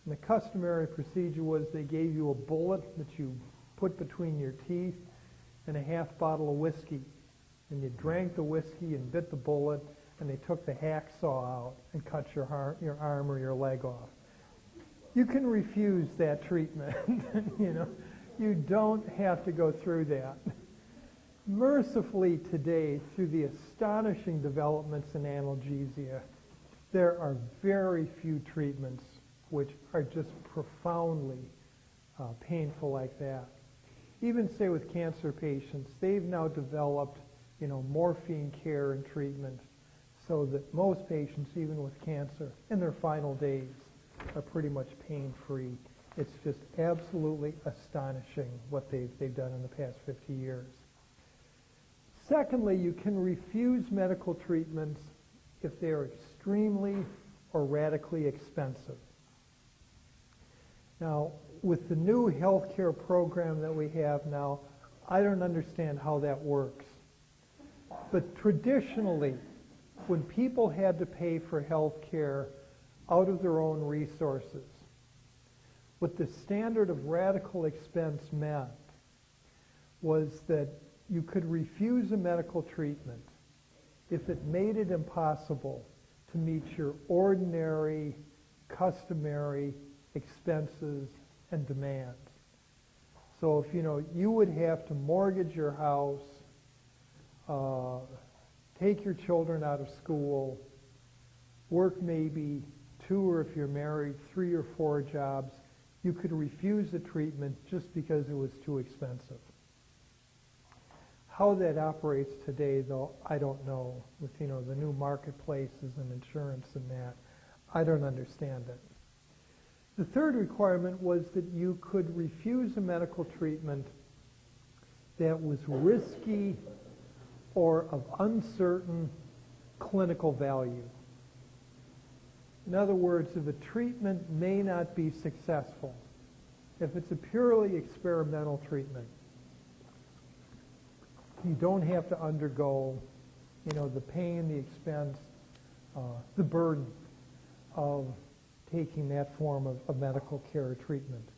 And the customary procedure was they gave you a bullet that you put between your teeth and a half bottle of whiskey. And you drank the whiskey and bit the bullet, and they took the hacksaw out and cut your arm or your leg off. You can refuse that treatment. You don't have to go through that. Mercifully today, through the astonishing developments in analgesia, there are very few treatments which are just profoundly painful like that. Even say with cancer patients, they've now developed, morphine care and treatment so that most patients, even with cancer, in their final days, are pretty much pain-free. It's just absolutely astonishing what they've done in the past 50 years. Secondly, you can refuse medical treatments if they are extremely or radically expensive. Now, with the new healthcare program that we have now, I don't understand how that works. But traditionally, when people had to pay for health care out of their own resources, what the standard of radical expense meant was that you could refuse a medical treatment if it made it impossible to meet your ordinary, customary expenses and demands. So if you would have to mortgage your house, take your children out of school, work maybe 2, or if you're married, 3 or 4 jobs, you could refuse the treatment just because it was too expensive. How that operates today, though, I don't know. With the new marketplaces and insurance and that, I don't understand it. The third requirement was that you could refuse a medical treatment that was risky or of uncertain clinical value. In other words, if a treatment may not be successful, if it's a purely experimental treatment, you don't have to undergo, the pain, the expense, the burden of taking that form of medical care or treatment.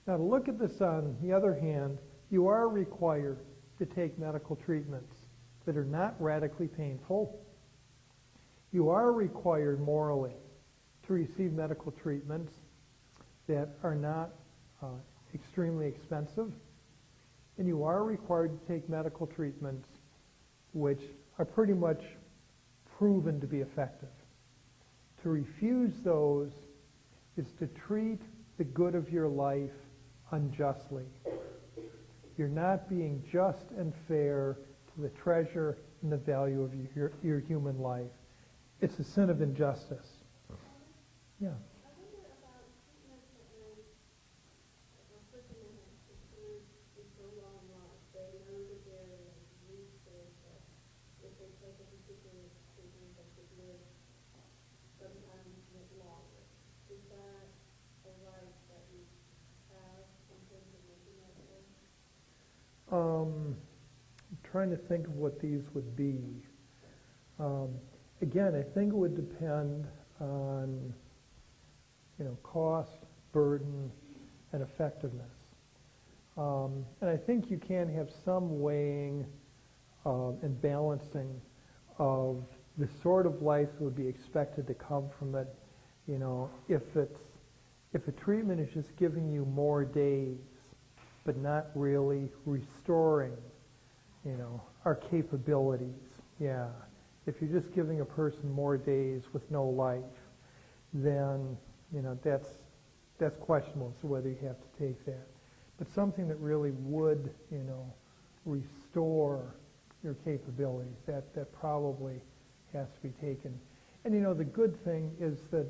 Now, to look at this on the other hand, you are required to take medical treatments that are not radically painful. You are required morally to receive medical treatments that are not extremely expensive. And you are required to take medical treatments which are pretty much proven to be effective. To refuse those is to treat the good of your life unjustly. You're not being just and fair to the treasure and the value of your human life. It's a sin of injustice. Yeah. I wonder about treatments that a person may have considered for so long, they know that they're in research that trying to think of what these would be. Again, I think it would depend on, cost, burden, and effectiveness. And I think you can have some weighing and balancing of the sort of life that would be expected to come from it. If a treatment is just giving you more days, but not really restoring, our capabilities. Yeah. If you're just giving a person more days with no life, then, that's questionable as to whether you have to take that. But something that really would, restore your capabilities, that probably has to be taken. And, the good thing is that,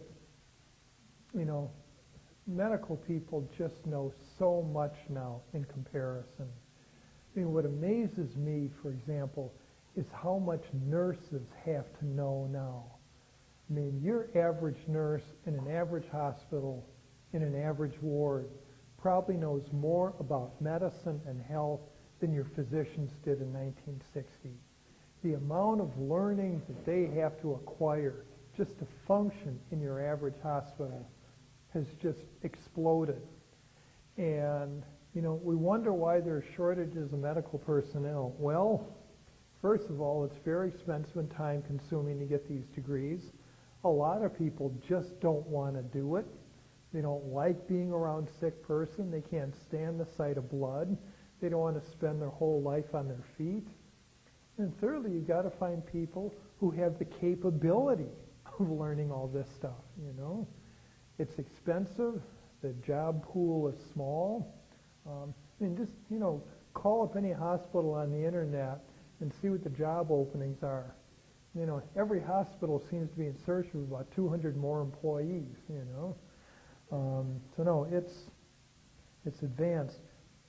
medical people just know so much now in comparison. What amazes me, for example, is how much nurses have to know now. Your average nurse in an average hospital, in an average ward, probably knows more about medicine and health than your physicians did in 1960. The amount of learning that they have to acquire just to function in your average hospital has just exploded. And, we wonder why there are shortages of medical personnel. Well, first of all, it's very expensive and time-consuming to get these degrees. A lot of people just don't want to do it. They don't like being around a sick person. They can't stand the sight of blood. They don't want to spend their whole life on their feet. And thirdly, you've got to find people who have the capability of learning all this stuff, It's expensive. The job pool is small. Just, call up any hospital on the internet and see what the job openings are. Every hospital seems to be in search of about 200 more employees, So no, it's advanced.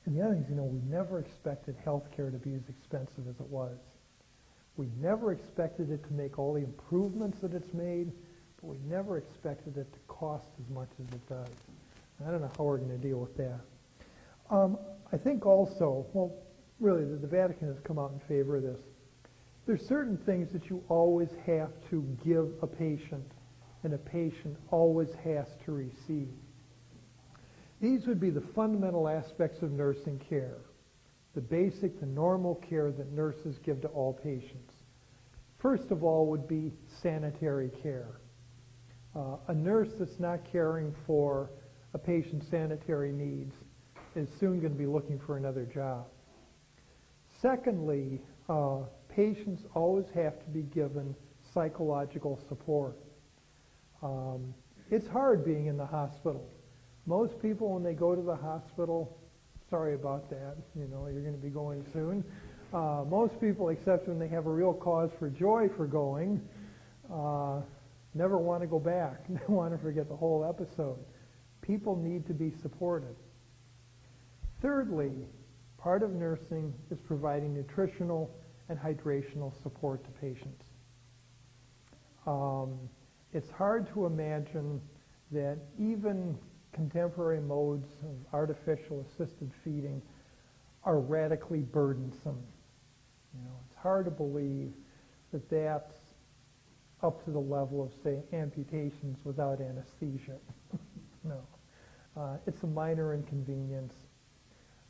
And the other thing is, we never expected healthcare to be as expensive as it was. We never expected it to make all the improvements that it's made, but we never expected it to cost as much as it does. I don't know how we're going to deal with that. I think also, really, the Vatican has come out in favor of this. There's certain things that you always have to give a patient, and a patient always has to receive. These would be the fundamental aspects of nursing care, the basic, the normal care that nurses give to all patients. First of all would be sanitary care. A nurse that's not caring for a patient's sanitary needs is soon going to be looking for another job. Secondly, patients always have to be given psychological support. It's hard being in the hospital. Most people, when they go to the hospital, sorry about that, you're going to be going soon. Most people, except when they have a real cause for joy for going, never want to go back. They want to forget the whole episode. People need to be supported. Thirdly, part of nursing is providing nutritional and hydrational support to patients. It's hard to imagine that even contemporary modes of artificial assisted feeding are radically burdensome. It's hard to believe that that's up to the level of, say, amputations without anesthesia. No. It's a minor inconvenience.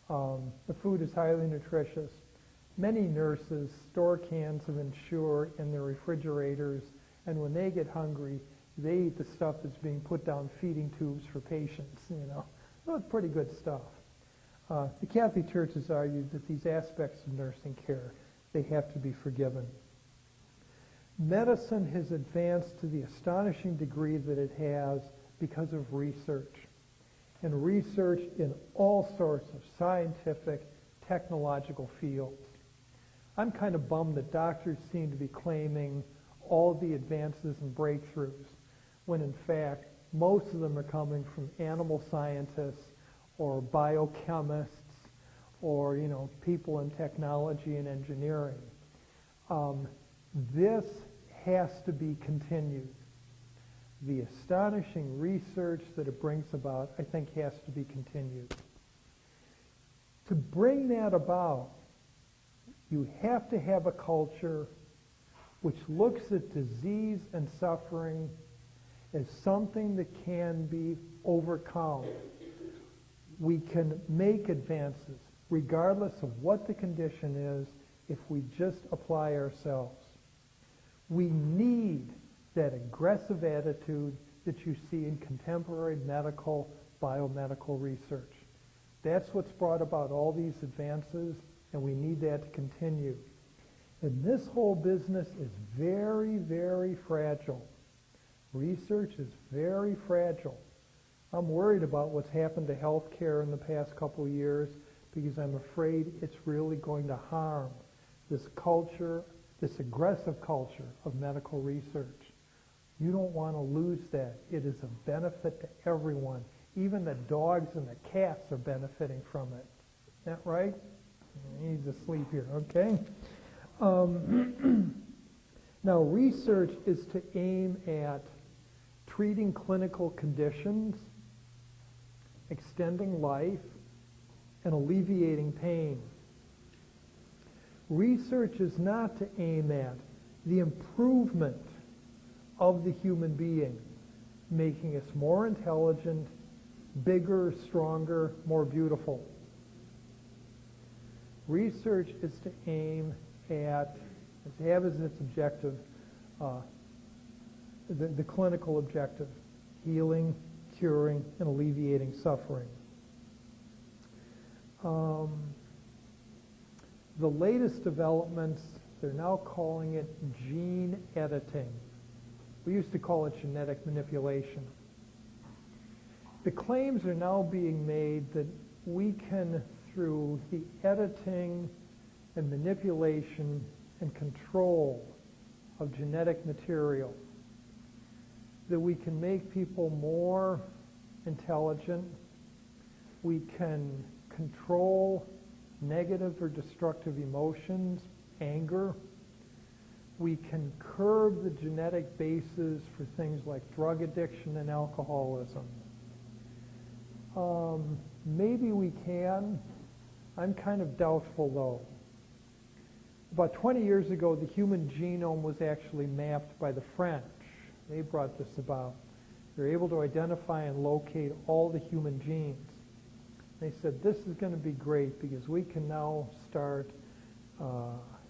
The food is highly nutritious. Many nurses store cans of Ensure in their refrigerators, and when they get hungry, they eat the stuff that's being put down feeding tubes for patients, So it's pretty good stuff. The Catholic Church has argued that these aspects of nursing care, they have to be forgiven. Medicine has advanced to the astonishing degree that it has because of research, and research in all sorts of scientific, technological fields. I'm kind of bummed that doctors seem to be claiming all the advances and breakthroughs, when in fact, most of them are coming from animal scientists or biochemists or, people in technology and engineering. This has to be continued. The astonishing research that it brings about, I think, has to be continued. To bring that about, You have to have a culture which looks at disease and suffering as something that can be overcome. We can make advances regardless of what the condition is if we just apply ourselves. We need that aggressive attitude that you see in contemporary medical, biomedical research. That's what's brought about all these advances, and we need that to continue. And this whole business is very, very fragile. Research is very fragile. I'm worried about what's happened to healthcare in the past couple of years because I'm afraid it's really going to harm this culture, this aggressive culture of medical research. You don't want to lose that. It is a benefit to everyone. Even the dogs and the cats are benefiting from it. Isn't that right? He's asleep here, okay? Now, research is to aim at treating clinical conditions, extending life, and alleviating pain. Research is not to aim at the improvement of the human being, making us more intelligent, bigger, stronger, more beautiful. Research is to aim at, to have as its objective, the clinical objective, healing, curing, and alleviating suffering. The latest developments, they're now calling it gene editing. We used to call it genetic manipulation. The claims are now being made that we can, through the editing and manipulation and control of genetic material, that we can make people more intelligent, we can control negative or destructive emotions, anger, we can curb the genetic basis for things like drug addiction and alcoholism. Maybe we can. I'm kind of doubtful, though. About 20 years ago, the human genome was actually mapped by the French. They brought this about. They were able to identify and locate all the human genes. They said, this is going to be great because we can now start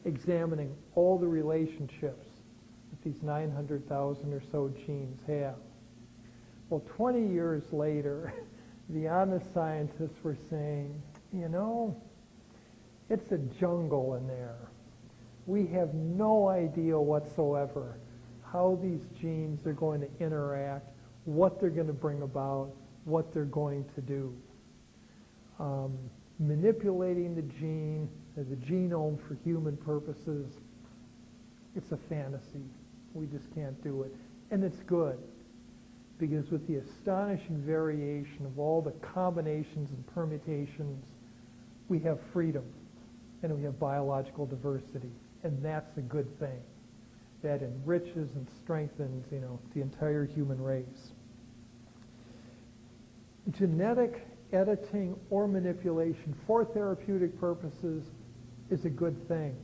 examining all the relationships that these 900,000 or so genes have. Well, 20 years later, the honest scientists were saying, you know, it's a jungle in there. We have no idea whatsoever how these genes are going to interact, what they're going to bring about, what they're going to do. Manipulating the gene, the genome for human purposes, it's a fantasy. We just can't do it. And it's good, because with the astonishing variation of all the combinations and permutations, we have freedom, and we have biological diversity, and that's a good thing. That enriches and strengthens, the entire human race. Genetic editing or manipulation for therapeutic purposes is a good thing.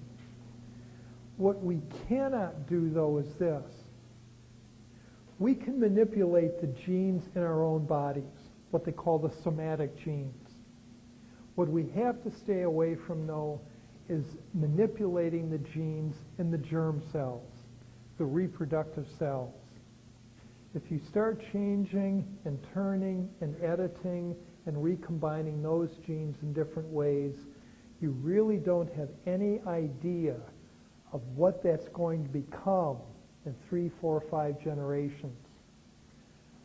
What we cannot do, though, is this. We can manipulate the genes in our own bodies, what they call the somatic genes. What we have to stay away from, though, is manipulating the genes in the germ cells, the reproductive cells. If you start changing and turning and editing and recombining those genes in different ways, you really don't have any idea of what that's going to become in 3, 4, 5 generations.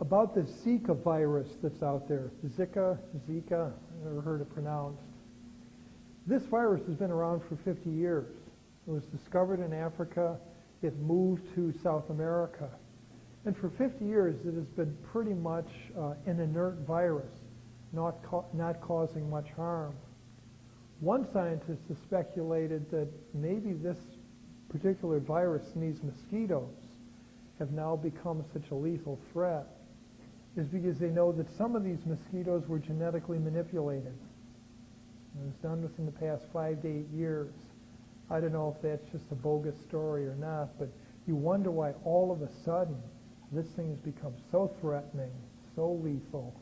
About the Zika virus that's out there, Zika, I've never heard it pronounced. This virus has been around for 50 years. It was discovered in Africa. It moved to South America. And for 50 years, it has been pretty much an inert virus, not causing much harm. One scientist has speculated that maybe this particular virus and these mosquitoes have now become such a lethal threat is because they know that some of these mosquitoes were genetically manipulated. It was done within the past 5 to 8 years. I don't know if that's just a bogus story or not, but you wonder why all of a sudden this thing has become so threatening, so lethal.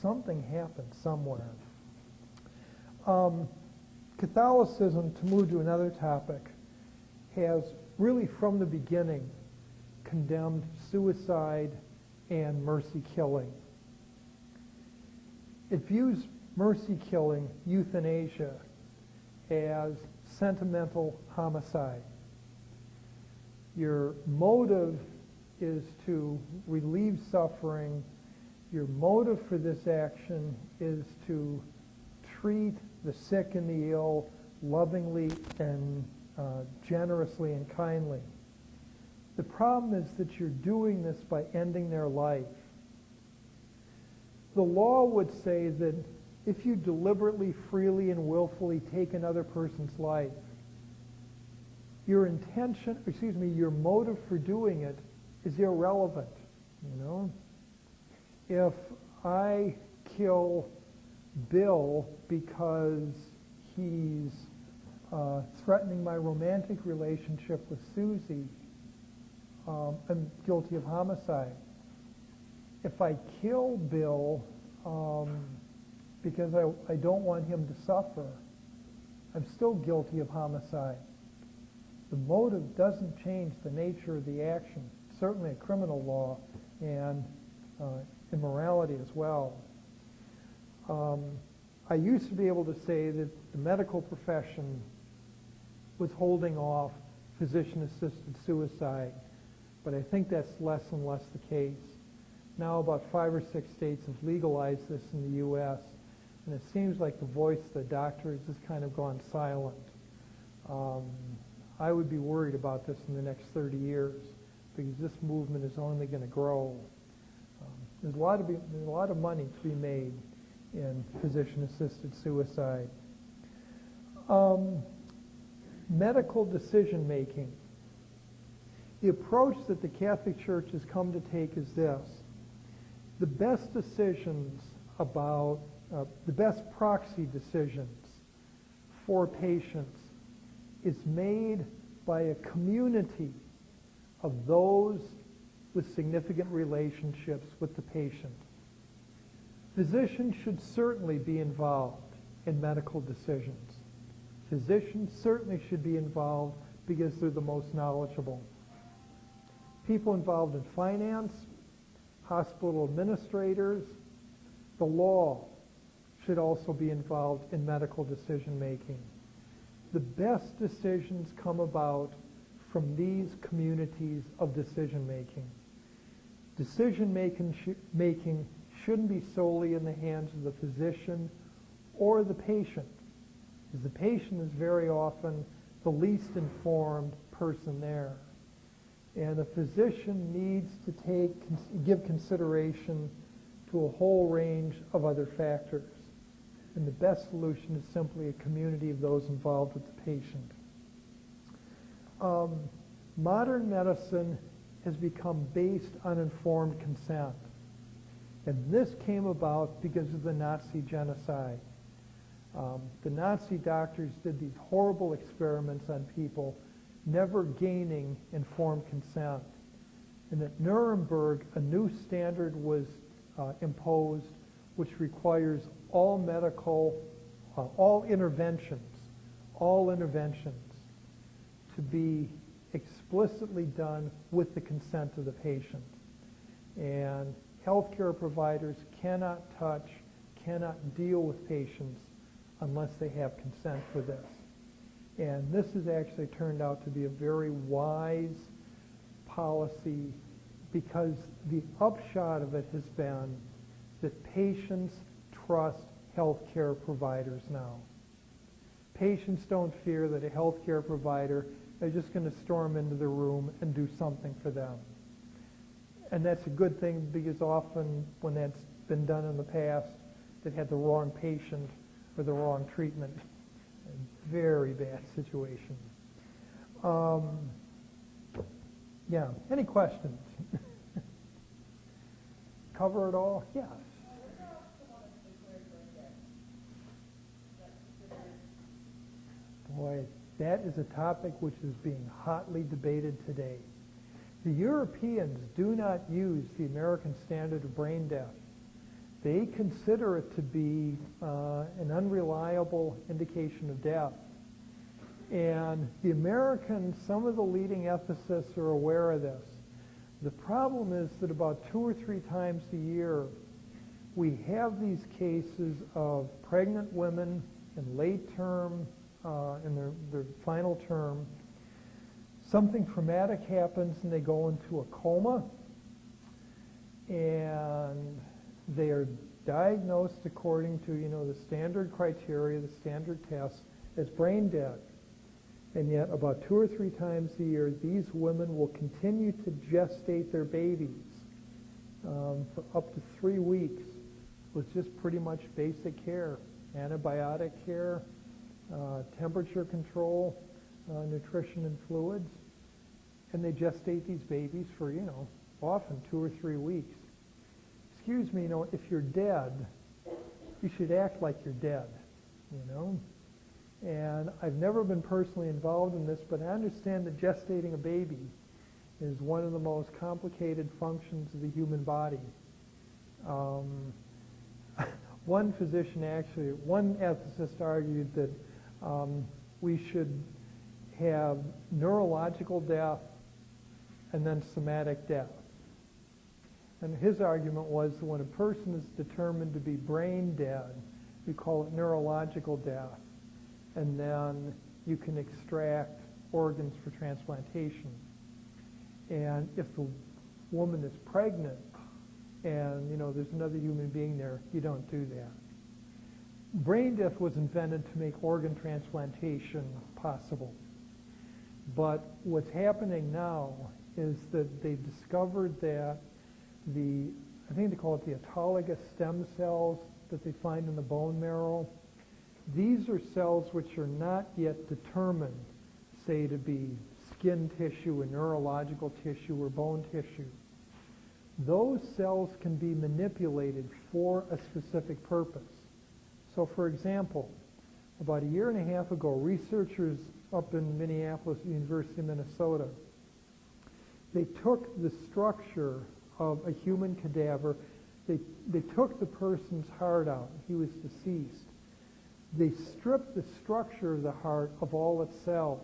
Something happened somewhere. Catholicism, to move to another topic, has really from the beginning condemned suicide and mercy killing. It views mercy killing, euthanasia, as sentimental homicide. Your motive is to relieve suffering. Your motive for this action is to treat the sick and the ill lovingly and generously and kindly. The problem is that you're doing this by ending their life. The law would say that if you deliberately, freely, and willfully take another person's life, your motive for doing it is irrelevant. You know, if I kill Bill because he's threatening my romantic relationship with Susie, I'm guilty of homicide. If I kill Bill because I don't want him to suffer, I'm still guilty of homicide. The motive doesn't change the nature of the action. Certainly a criminal law and immorality as well. I used to be able to say that the medical profession was holding off physician-assisted suicide, but I think that's less and less the case. Now about 5 or 6 states have legalized this in the U.S., and it seems like the voice of the doctor has just kind of gone silent. I would be worried about this in the next 30 years because this movement is only going to grow. There's a lot of money to be made in physician-assisted suicide. Medical decision-making. The approach that the Catholic Church has come to take is this. The best decisions about, the best proxy decisions for patients is made by a community of those with significant relationships with the patient. Physicians should certainly be involved in medical decisions. Physicians certainly should be involved because they're the most knowledgeable. People involved in finance, hospital administrators, the law should also be involved in medical decision making. The best decisions come about from these communities of decision making. Decision making shouldn't be solely in the hands of the physician or the patient, because the patient is very often the least informed person there. And the physician needs to give consideration to a whole range of other factors. And the best solution is simply a community of those involved with the patient. Modern medicine has become based on informed consent. And this came about because of the Nazi genocide. The Nazi doctors did these horrible experiments on people, never gaining informed consent. And at Nuremberg, a new standard was imposed which requires all interventions to be explicitly done with the consent of the patient. And healthcare providers cannot deal with patients unless they have consent for this. And this has actually turned out to be a very wise policy because the upshot of it has been that patients trust healthcare providers now. Patients don't fear that a healthcare provider is just going to storm into the room and do something for them. And that's a good thing because often when that's been done in the past, they've had the wrong patient or the wrong treatment. A very bad situation. Yeah, any questions? Cover it all? Yes. Boy, That is a topic which is being hotly debated today. The Europeans do not use the American standard of brain death. They consider it to be an unreliable indication of death. And the Americans, some of the leading ethicists are aware of this. The problem is that about 2 or 3 times a year, we have these cases of pregnant women in late term, in their final term. Something traumatic happens and they go into a coma, and they are diagnosed according to, the standard criteria, the standard tests, as brain dead. And yet about 2 or 3 times a year, these women will continue to gestate their babies for up to 3 weeks with just pretty much basic care, antibiotic care, temperature control, nutrition and fluids. And they gestate these babies for, often 2 or 3 weeks. Excuse me, if you're dead, you should act like you're dead, And I've never been personally involved in this, but I understand that gestating a baby is one of the most complicated functions of the human body. One ethicist argued that we should have neurological death and then somatic death. And his argument was that when a person is determined to be brain dead, we call it neurological death. And then you can extract organs for transplantation. And if the woman is pregnant and, there's another human being there, you don't do that. Brain death was invented to make organ transplantation possible. But what's happening now is that they've discovered that I think they call it the autologous stem cells that they find in the bone marrow, these are cells which are not yet determined, say, to be skin tissue or neurological tissue or bone tissue. Those cells can be manipulated for a specific purpose. So, for example, about 1.5 years ago, researchers up in Minneapolis, University of Minnesota, they took the structure of a human cadaver. They took the person's heart out. He was deceased. They stripped the structure of the heart of all its cells.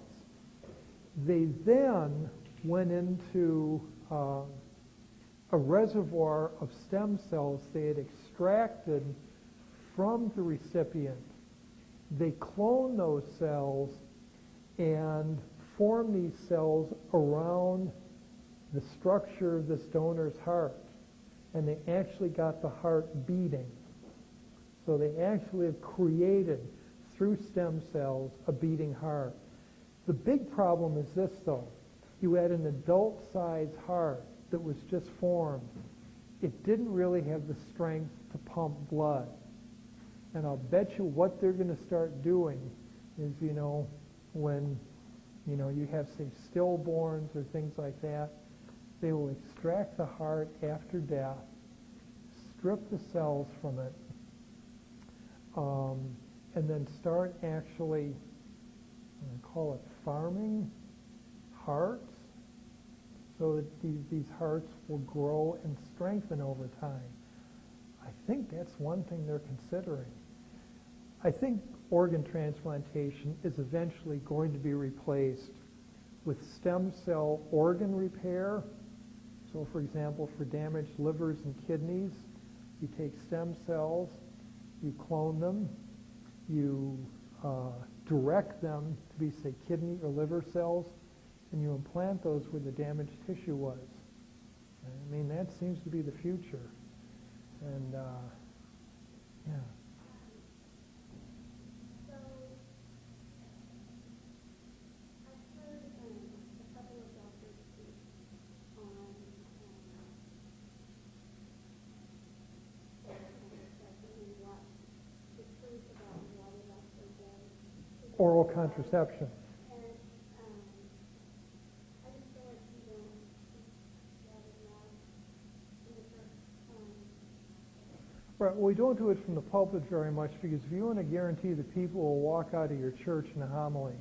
They then went into a reservoir of stem cells they had extracted from the recipient. They cloned those cells and formed these cells around the structure of this donor's heart. And they actually got the heart beating. So they actually have created, through stem cells, a beating heart. The big problem is this, though. You had an adult-sized heart that was just formed. It didn't really have the strength to pump blood. And I'll bet you what they're going to start doing is, when, you have, say, stillborns or things like that, they will extract the heart after death, strip the cells from it, and then start actually, I'm going to call it farming hearts, so that these hearts will grow and strengthen over time. I think that's one thing they're considering. I think organ transplantation is eventually going to be replaced with stem cell organ repair. So, for example, for damaged livers and kidneys, you take stem cells, you clone them, you direct them to be, say, kidney or liver cells, and you implant those where the damaged tissue was. I mean, that seems to be the future. And, yeah. So, I've heard a couple of doctors speak on contraception and what the truth about what it actually does. Oral contraception. And I just feel like you don't get it enough in the church. Right, well, we don't do it from the pulpit very much because if you want to guarantee that people will walk out of your church in a homily,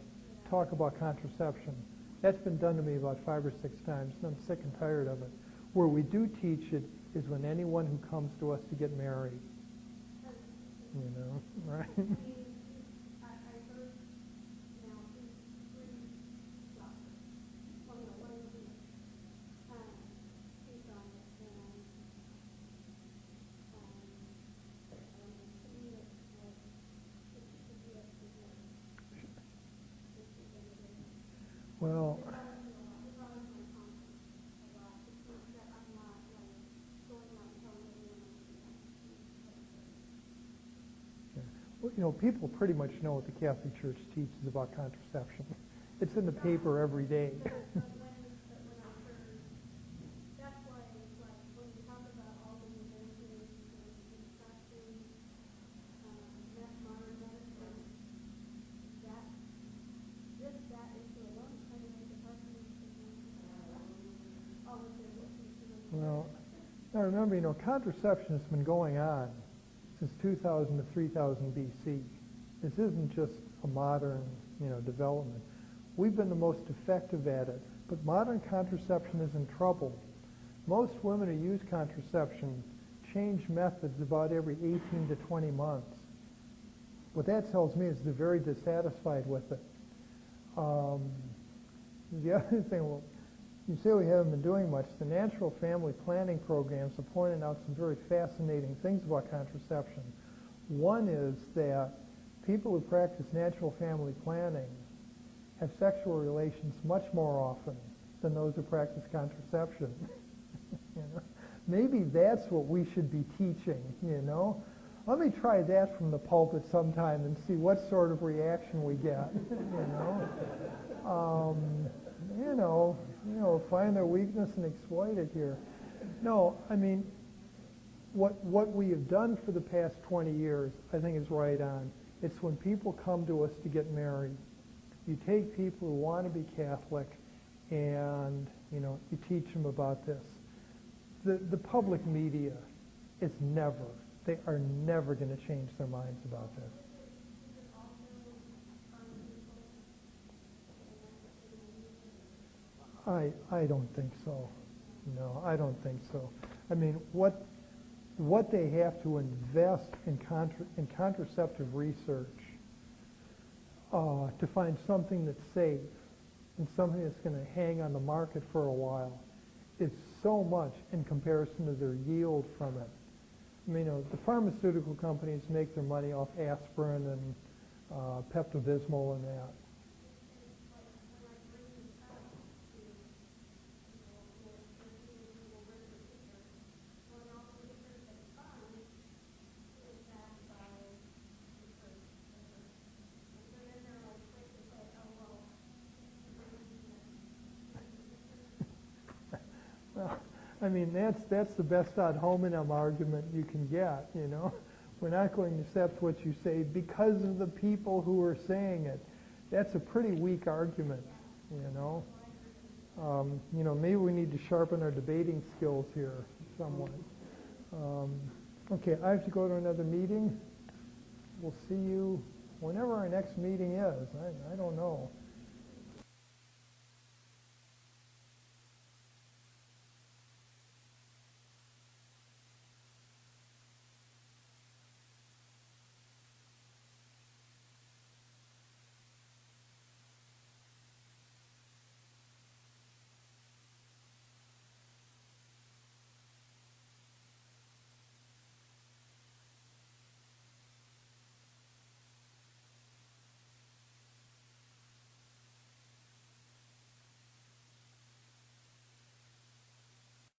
talk about contraception. That's been done to me about 5 or 6 times, and I'm sick and tired of it. Where we do teach it is when anyone who comes to us to get married. You know, right? I mean, I heard now three doctors. Well, no, one of them speak on it, and I don't know, to me it's like it should be up to them. Well, It bothers my conscience a lot to think that I'm not like going out and telling everyone I'm doing well, you know, people pretty much know what the Catholic Church teaches about contraception. It's in the paper every day. But when I heard, that's why it's like when you talk about all the inventions and construction, modern medicine, that issue alone kind of makes it hard for me to all of their listening to them. Well, now remember, you know, contraception has been going on since 2000 to 3000 BC. This isn't just a modern, you know, development. We've been the most effective at it, but modern contraception is in trouble. Most women who use contraception change methods about every 18 to 20 months. What that tells me is they're very dissatisfied with it. The other thing, well, you say we haven't been doing much. The natural family planning programs are pointing out some very fascinating things about contraception. One is that people who practice natural family planning have sexual relations much more often than those who practice contraception. You know? Maybe that's what we should be teaching, you know? Let me try that from the pulpit sometime and see what sort of reaction we get, find their weakness and exploit it here. No, I mean, what we have done for the past 20 years, I think is right on. It's when people come to us to get married. You take people who want to be Catholic and, you know, you teach them about this. The public media is they are never going to change their minds about this. I don't think so. No, I don't think so. I mean, what they have to invest in contraceptive research to find something that's safe and something that's going to hang on the market for a while is so much in comparison to their yield from it. I mean, the pharmaceutical companies make their money off aspirin and Pepto-Bismol and that. Well, I mean, that's the best ad hominem argument you can get, you know. We're not going to accept what you say because of the people who are saying it. That's a pretty weak argument, you know. Maybe we need to sharpen our debating skills here somewhat. Okay, I have to go to another meeting. We'll see you whenever our next meeting is. I don't know.